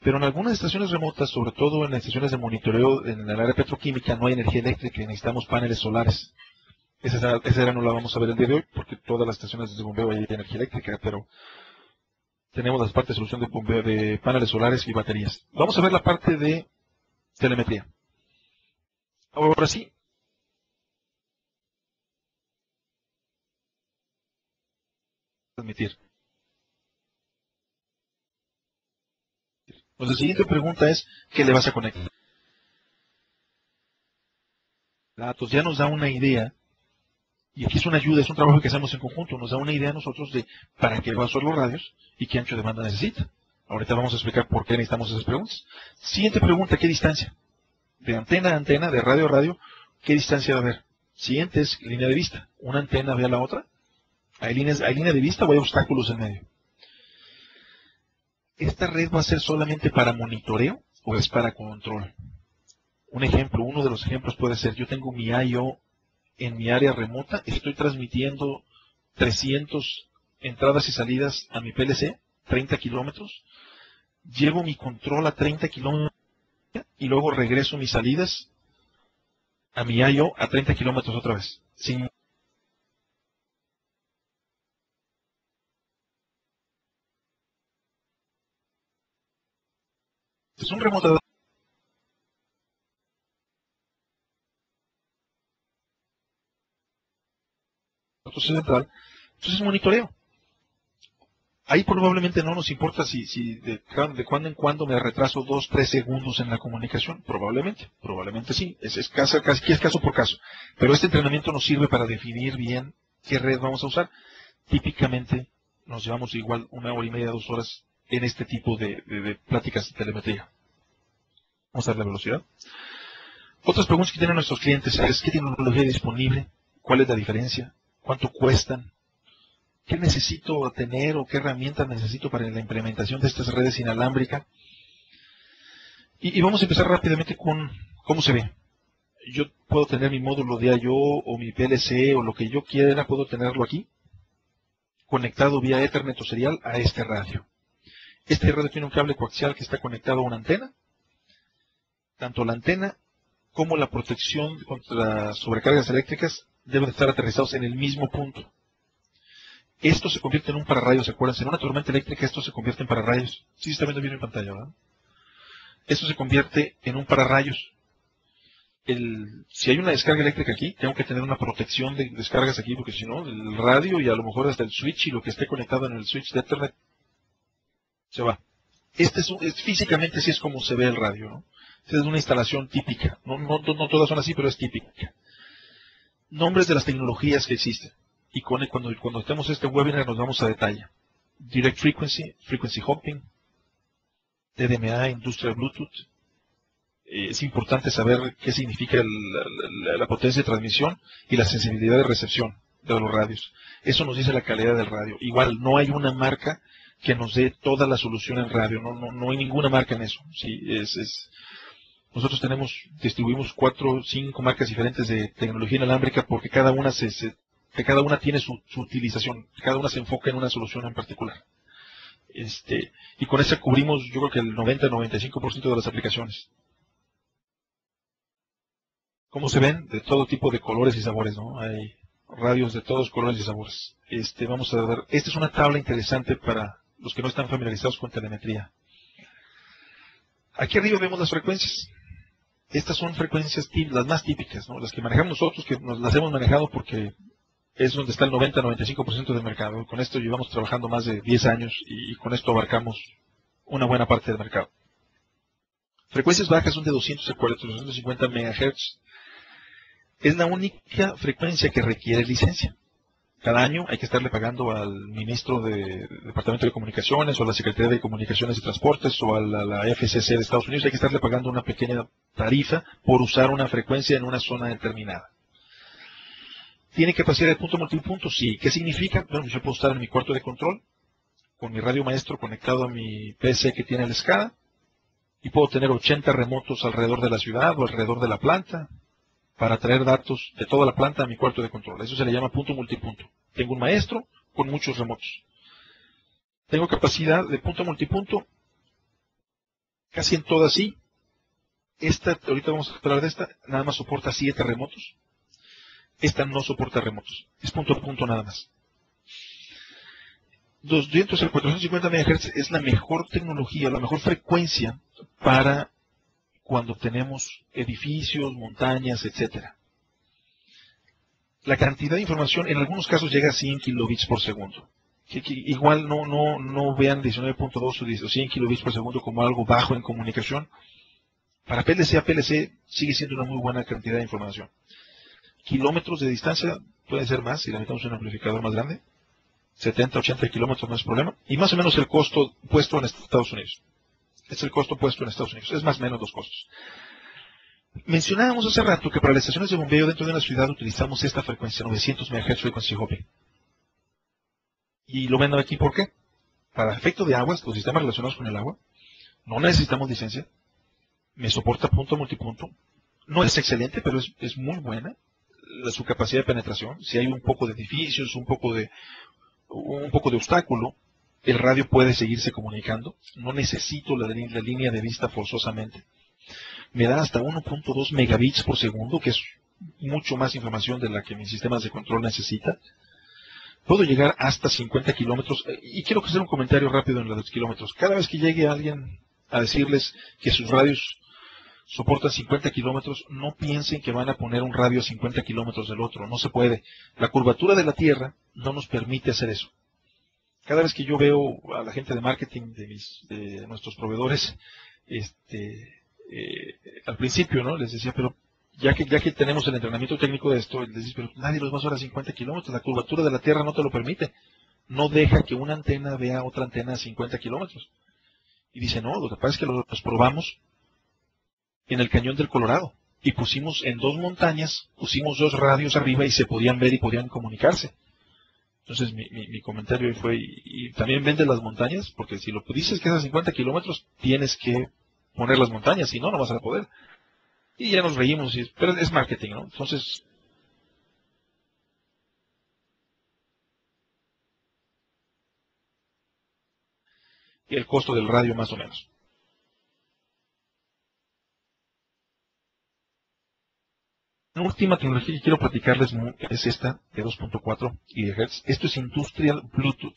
Pero en algunas estaciones remotas, sobre todo en estaciones de monitoreo en el área petroquímica, no hay energía eléctrica y necesitamos paneles solares. Esa área no la vamos a ver el día de hoy porque todas las estaciones de bombeo hay energía eléctrica, pero tenemos las partes de solución de bombeo de paneles solares y baterías. Vamos a ver la parte de telemetría. Ahora sí. Transmitir. Pues la siguiente pregunta es, ¿qué le vas a conectar? Datos ya nos da una idea, y aquí es una ayuda, es un trabajo que hacemos en conjunto, nos da una idea a nosotros de para qué va a usar los radios y qué ancho de banda necesita. Ahorita vamos a explicar por qué necesitamos esas preguntas. Siguiente pregunta, ¿qué distancia? De antena a antena, de radio a radio, ¿qué distancia va a haber? Siguiente es línea de vista. ¿Una antena ve a la otra? ¿Hay línea de vista o hay obstáculos en medio? ¿Esta red va a ser solamente para monitoreo o es para control? Uno de los ejemplos puede ser, yo tengo mi I/O en mi área remota, estoy transmitiendo 300 entradas y salidas a mi PLC, 30 kilómetros, llevo mi control a 30 kilómetros y luego regreso mis salidas a mi I/O a 30 kilómetros otra vez. Es un remoto central, entonces monitoreo. Ahí probablemente no nos importa si de cuando en cuando me retraso 2-3 segundos en la comunicación. Probablemente sí. Es caso por caso. Pero este entrenamiento nos sirve para definir bien qué red vamos a usar. Típicamente nos llevamos igual 1 hora y media, 2 horas en este tipo de pláticas de telemetría. Vamos a darle velocidad. Otras preguntas que tienen nuestros clientes es ¿qué tecnología hay disponible? ¿Cuál es la diferencia? ¿Cuánto cuestan? ¿Qué necesito tener o qué herramientas necesito para la implementación de estas redes inalámbricas? Y vamos a empezar rápidamente con cómo se ve. Yo puedo tener mi módulo de I/O o mi PLC o lo que yo quiera, puedo tenerlo aquí, conectado vía Ethernet o serial a este radio. Este radio tiene un cable coaxial que está conectado a una antena. Tanto la antena como la protección contra sobrecargas eléctricas deben estar aterrizados en el mismo punto. Esto se convierte en un pararrayos, acuérdense, en una tormenta eléctrica esto se convierte en pararrayos. Sí se está viendo bien en pantalla, ¿verdad? Esto se convierte en un pararrayos. Si hay una descarga eléctrica aquí, tengo que tener una protección de descargas aquí, porque si no, el radio y a lo mejor hasta el switch y lo que esté conectado en el switch de Ethernet se va. Físicamente sí es como se ve el radio, ¿no? Esta es una instalación típica. No todas son así, pero es típica. Nombres de las tecnologías que existen. Y cuando estemos este webinar nos vamos a detalle. Direct Frequency, Frequency Hopping, TDMA, Industrial Bluetooth. Es importante saber qué significa la potencia de transmisión y la sensibilidad de recepción de los radios. Eso nos dice la calidad del radio. Igual, no hay una marca que nos dé toda la solución en radio. No hay ninguna marca en eso. ¿Sí? Nosotros distribuimos 4 o 5 marcas diferentes de tecnología inalámbrica porque cada una tiene su utilización. Cada una se enfoca en una solución en particular. Y con esa cubrimos, yo creo que el 90-95% de las aplicaciones. Como se ven, de todo tipo de colores y sabores, ¿no? Hay radios de todos colores y sabores. Vamos a ver, esta es una tabla interesante para los que no están familiarizados con telemetría. Aquí arriba vemos las frecuencias. Estas son frecuencias las más típicas, ¿no? Las que manejamos nosotros, que las hemos manejado porque es donde está el 90-95% del mercado. Con esto llevamos trabajando más de 10 años y con esto abarcamos una buena parte del mercado. Frecuencias bajas son de 200 a 450 MHz. Es la única frecuencia que requiere licencia. Cada año hay que estarle pagando al ministro del Departamento de Comunicaciones o a la Secretaría de Comunicaciones y Transportes o a la FCC de Estados Unidos, hay que estarle pagando una pequeña tarifa por usar una frecuencia en una zona determinada. ¿Tiene capacidad de punto multipunto? Sí. ¿Qué significa? Bueno, yo puedo estar en mi cuarto de control con mi radio maestro conectado a mi PC que tiene el SCADA y puedo tener 80 remotos alrededor de la ciudad o alrededor de la planta para traer datos de toda la planta a mi cuarto de control. Eso se le llama punto multipunto. Tengo un maestro con muchos remotos. Tengo capacidad de punto multipunto casi en todas sí. Ahorita vamos a hablar de esta, nada más soporta 7 remotos. Esta no soporta remotos. Es punto a punto nada más. 200 al 450 MHz es la mejor tecnología, la mejor frecuencia para cuando tenemos edificios, montañas, etcétera. La cantidad de información en algunos casos llega a 100 kilobits por segundo. Que igual no vean 19.2 o 100 kilobits por segundo como algo bajo en comunicación. Para PLC a PLC sigue siendo una muy buena cantidad de información. Kilómetros de distancia puede ser más si le metemos un amplificador más grande. 70, 80 kilómetros no es problema. Y más o menos el costo puesto en Estados Unidos. Es el costo puesto en Estados Unidos. Es más o menos los costos. Mencionábamos hace rato que para las estaciones de bombeo dentro de una ciudad utilizamos esta frecuencia, 900 MHz frequency hopping. Y lo ven aquí, ¿por qué? Para efecto de aguas, los sistemas relacionados con el agua, no necesitamos licencia. Me soporta punto multipunto. No es excelente, pero es muy buena su capacidad de penetración. Si hay un poco de edificios, un poco de obstáculo, el radio puede seguirse comunicando. No necesito la línea de vista forzosamente. Me da hasta 1.2 megabits por segundo, que es mucho más información de la que mis sistemas de control necesitan. Puedo llegar hasta 50 kilómetros. Y quiero hacer un comentario rápido en los kilómetros. Cada vez que llegue alguien a decirles que sus radios soportan 50 kilómetros, no piensen que van a poner un radio a 50 kilómetros del otro. No se puede. La curvatura de la Tierra no nos permite hacer eso. Cada vez que yo veo a la gente de marketing de nuestros proveedores, al principio, ¿no? Les decía, pero ya que tenemos el entrenamiento técnico de esto, les dice, pero nadie los va a usar a 50 kilómetros. La curvatura de la Tierra no te lo permite. No deja que una antena vea otra antena a 50 kilómetros. Y dice, no, lo que pasa es que los probamos en el cañón del Colorado. Y pusimos en 2 montañas, pusimos 2 radios arriba y se podían ver y podían comunicarse. Entonces mi comentario fue, y también vende las montañas, porque si lo dices que es a 50 kilómetros, tienes que poner las montañas, si no, no vas a poder. Y ya nos reímos, pero es marketing, ¿no? Entonces, y el costo del radio más o menos. La última tecnología que quiero platicarles es esta de 2.4 GHz. Esto es Industrial Bluetooth.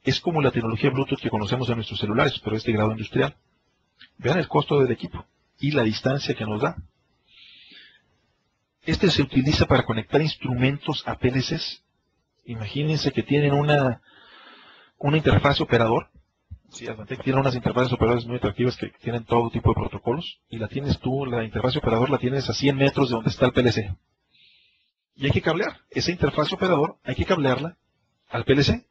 Es como la tecnología Bluetooth que conocemos en nuestros celulares, pero es de grado industrial. Vean el costo del equipo y la distancia que nos da. Este se utiliza para conectar instrumentos a PLCs. Imagínense que tienen una interfaz operador. Sí, Advantech tiene unas interfaces operadoras muy atractivas que tienen todo tipo de protocolos. Y la tienes tú, la interfaz operador la tienes a 100 metros de donde está el PLC. Y hay que cablear. Esa interfaz operador hay que cablearla al PLC.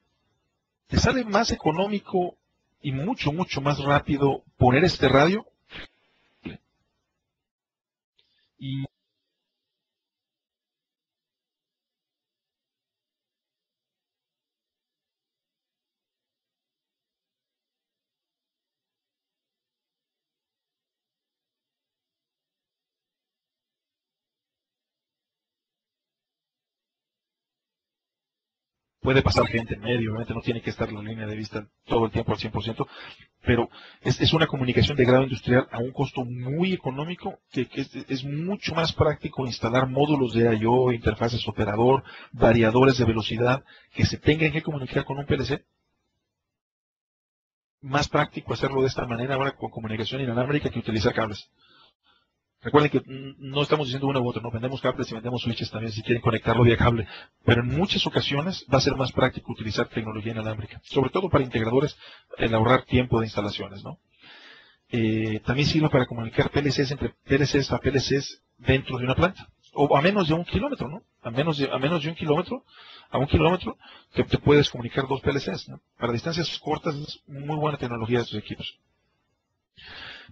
Te sale más económico y mucho, mucho más rápido poner este radio. Y puede pasar gente en medio, obviamente no tiene que estar la línea de vista todo el tiempo al 100%, pero es una comunicación de grado industrial a un costo muy económico, que es mucho más práctico instalar módulos de I/O, interfaces operador, variadores de velocidad, que se tengan que comunicar con un PLC. Más práctico hacerlo de esta manera ahora con comunicación inalámbrica que utilizar cables. Recuerden que no estamos diciendo una u otra, no vendemos cables y vendemos switches también si quieren conectarlo vía cable, pero en muchas ocasiones va a ser más práctico utilizar tecnología inalámbrica, sobre todo para integradores, el ahorrar tiempo de instalaciones, ¿no? También sirve para comunicar PLCs entre PLCs a PLCs dentro de una planta, o a menos de 1 kilómetro, ¿no? A menos de 1 kilómetro, a 1 kilómetro, te puedes comunicar dos PLCs, ¿no? Para distancias cortas es muy buena tecnología de estos equipos.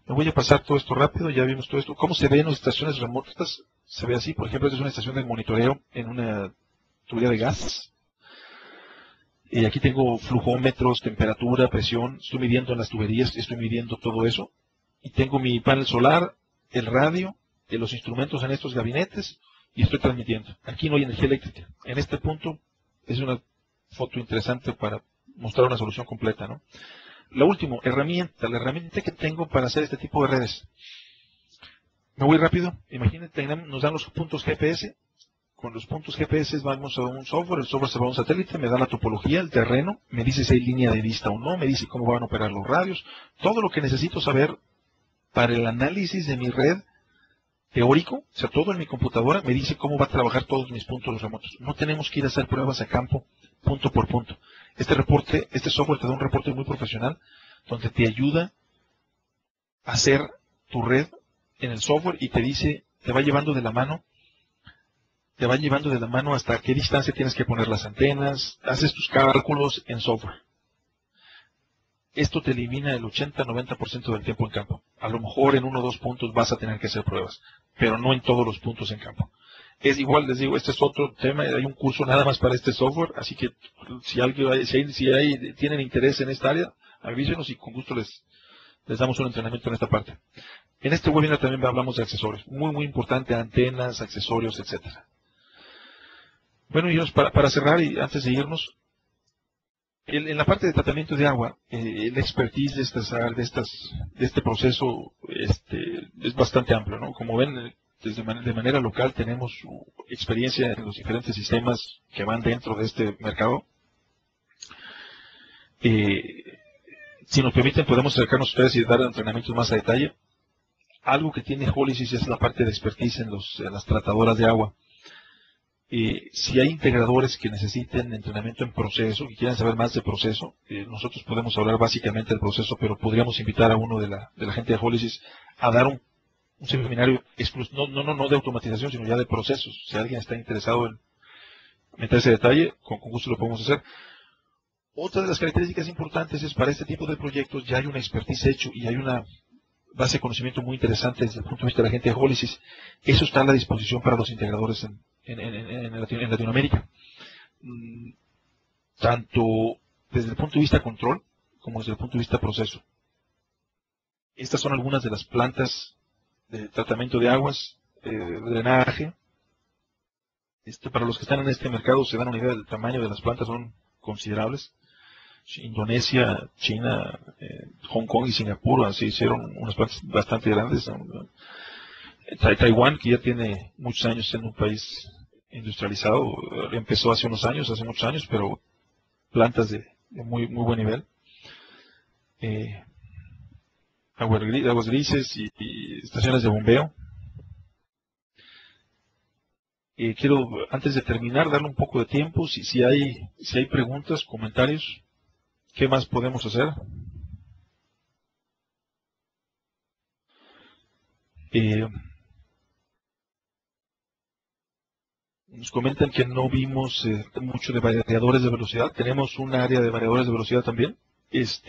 Me voy a pasar todo esto rápido, ya vimos todo esto. ¿Cómo se ve en las estaciones remotas? Se ve así, por ejemplo, esta es una estación de monitoreo en una tubería de gas. Y aquí tengo flujómetros, temperatura, presión, estoy midiendo en las tuberías, estoy midiendo todo eso. Y tengo mi panel solar, el radio, los instrumentos en estos gabinetes y estoy transmitiendo. Aquí no hay energía eléctrica. En este punto es una foto interesante para mostrar una solución completa, ¿no? La última la herramienta que tengo para hacer este tipo de redes. Me voy rápido. Imagínate, nos dan los puntos GPS. Con los puntos GPS vamos a un software, el software se va a un satélite, me da la topología, el terreno, me dice si hay línea de vista o no, me dice cómo van a operar los radios, todo lo que necesito saber para el análisis de mi red teórico, o sea, todo en mi computadora, me dice cómo va a trabajar todos mis puntos remotos. No tenemos que ir a hacer pruebas a campo, punto por punto. Este software te da un reporte muy profesional, donde te ayuda a hacer tu red en el software y te dice, te va llevando de la mano hasta qué distancia tienes que poner las antenas, haces tus cálculos en software. Esto te elimina el 80-90% del tiempo en campo. A lo mejor en 1 o 2 puntos vas a tener que hacer pruebas, pero no en todos los puntos en campo. Es igual, les digo, este es otro tema, hay un curso nada más para este software, así que si tienen interés en esta área, avísenos y con gusto les damos un entrenamiento en esta parte. En este webinar también hablamos de accesorios, muy muy importante, antenas, accesorios, etcétera. Bueno, y para cerrar y antes de irnos, en la parte de tratamiento de agua, el expertise de este proceso es bastante amplio, ¿no? Como ven, de manera local tenemos experiencia en los diferentes sistemas que van dentro de este mercado. Si nos permiten, podemos acercarnos a ustedes y dar entrenamientos más a detalle. Algo que tiene Holysys es la parte de expertise en las tratadoras de agua. Si hay integradores que necesiten entrenamiento en proceso, que quieran saber más de proceso, nosotros podemos hablar básicamente del proceso, pero podríamos invitar a uno de la gente de Holysys a dar un seminario no de automatización, sino ya de procesos. Si alguien está interesado en meterse en detalle, con gusto lo podemos hacer. Otra de las características importantes es para este tipo de proyectos ya hay una expertise hecho y hay una base de conocimiento muy interesante desde el punto de vista de la gente de Holysys. Eso está a la disposición para los integradores en Latinoamérica. Tanto desde el punto de vista control como desde el punto de vista proceso. Estas son algunas de las plantas de tratamiento de aguas, drenaje. Para los que están en este mercado se dan una idea del tamaño de las plantas, son considerables. Indonesia, China, Hong Kong y Singapur, así hicieron unas plantas bastante grandes. Taiwán, que ya tiene muchos años siendo un país industrializado, empezó hace muchos años, pero plantas de muy buen nivel. Aguas grises y estaciones de bombeo. Quiero, antes de terminar, darle un poco de tiempo, si hay preguntas, comentarios, ¿qué más podemos hacer? Nos comentan que no vimos mucho de variadores de velocidad. Tenemos un área de variadores de velocidad también. Los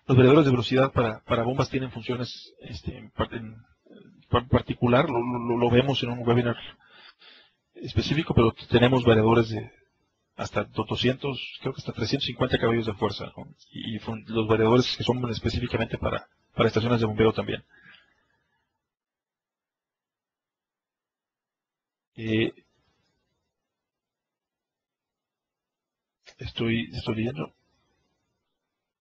variadores de velocidad para bombas tienen funciones en particular, lo vemos en un webinar específico, pero tenemos variadores de hasta 200, creo que hasta 350 caballos de fuerza, ¿no? Y los variadores que son específicamente para estaciones de bombeo también. Estoy viendo.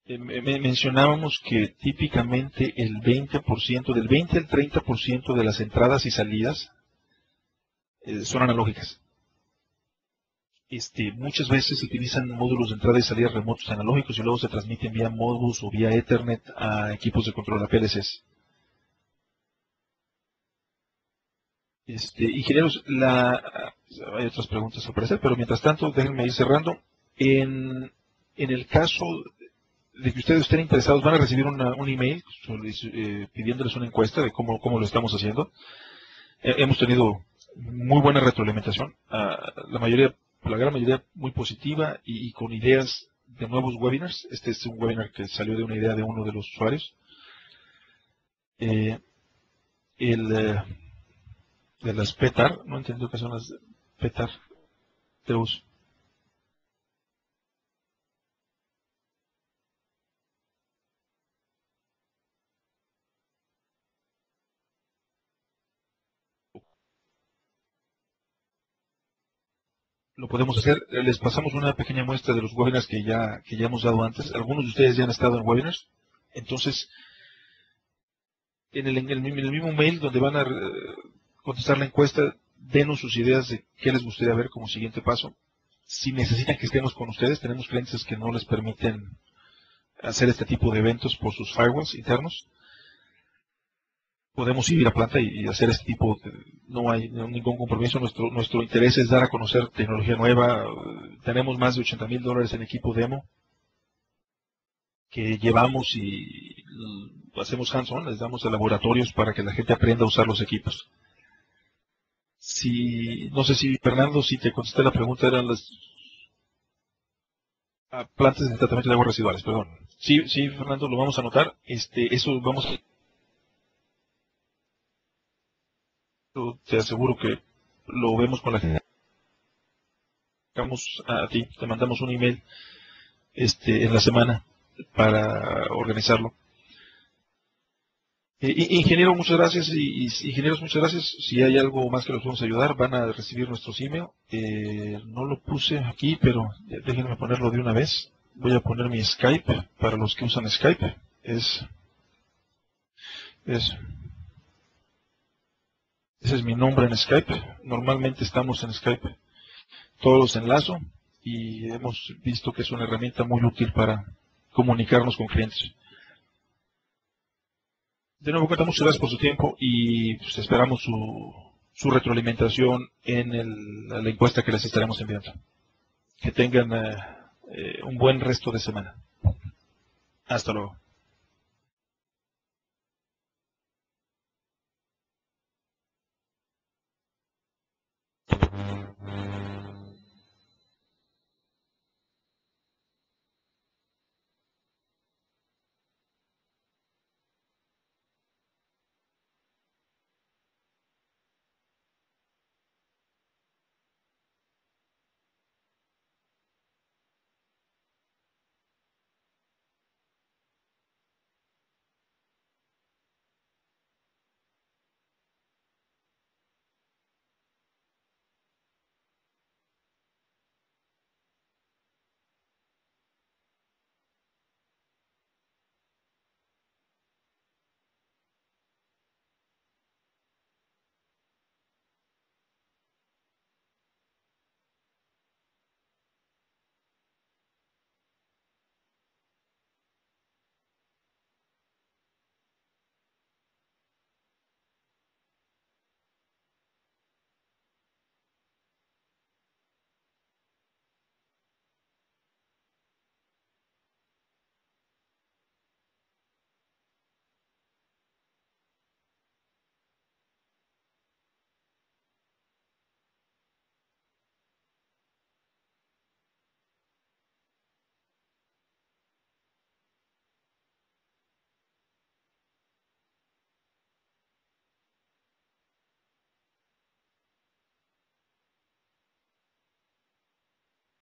Mencionábamos que típicamente el 20%, del 20 al 30% de las entradas y salidas son analógicas. Muchas veces se utilizan módulos de entrada y salida remotos analógicos y luego se transmiten vía Modbus o vía Ethernet a equipos de control, a PLCs. Ingenieros, hay otras preguntas al parecer, pero mientras tanto, déjenme ir cerrando. En el caso de que ustedes estén interesados, van a recibir un email pidiéndoles una encuesta de cómo lo estamos haciendo. Hemos tenido muy buena retroalimentación, la gran mayoría muy positiva y con ideas de nuevos webinars. Este es un webinar que salió de una idea de uno de los usuarios. De las PETAR, no entiendo qué son las PETAR de uso. Lo podemos hacer. Les pasamos una pequeña muestra de los webinars que ya hemos dado antes. Algunos de ustedes ya han estado en webinars. Entonces, en el mismo mail donde van a contestar la encuesta, denos sus ideas de qué les gustaría ver como siguiente paso. Si necesitan que estemos con ustedes, tenemos clientes que no les permiten hacer este tipo de eventos por sus firewalls internos. Podemos ir a planta y hacer este tipo no hay ningún compromiso. Nuestro interés es dar a conocer tecnología nueva. Tenemos más de $80,000 en equipo demo que llevamos y hacemos hands-on, les damos a laboratorios para que la gente aprenda a usar los equipos. No sé si, Fernando, si te contesté la pregunta, eran las plantas de tratamiento de aguas residuales, perdón. Sí, Fernando, lo vamos a anotar. Eso vamos a... Te aseguro que lo vemos con la gente. Vamos a ti, te mandamos un email en la semana para organizarlo. Ingeniero, muchas gracias y ingenieros, muchas gracias. Si hay algo más que los podemos ayudar, van a recibir nuestros email. No lo puse aquí, pero déjenme ponerlo de una vez. Voy a poner mi Skype para los que usan Skype. Ese es mi nombre en Skype. Normalmente estamos en Skype. Todos los enlazo y hemos visto que es una herramienta muy útil para comunicarnos con clientes. De nuevo, muchas gracias por su tiempo y pues, esperamos su retroalimentación en la encuesta que les estaremos enviando. Que tengan un buen resto de semana. Hasta luego.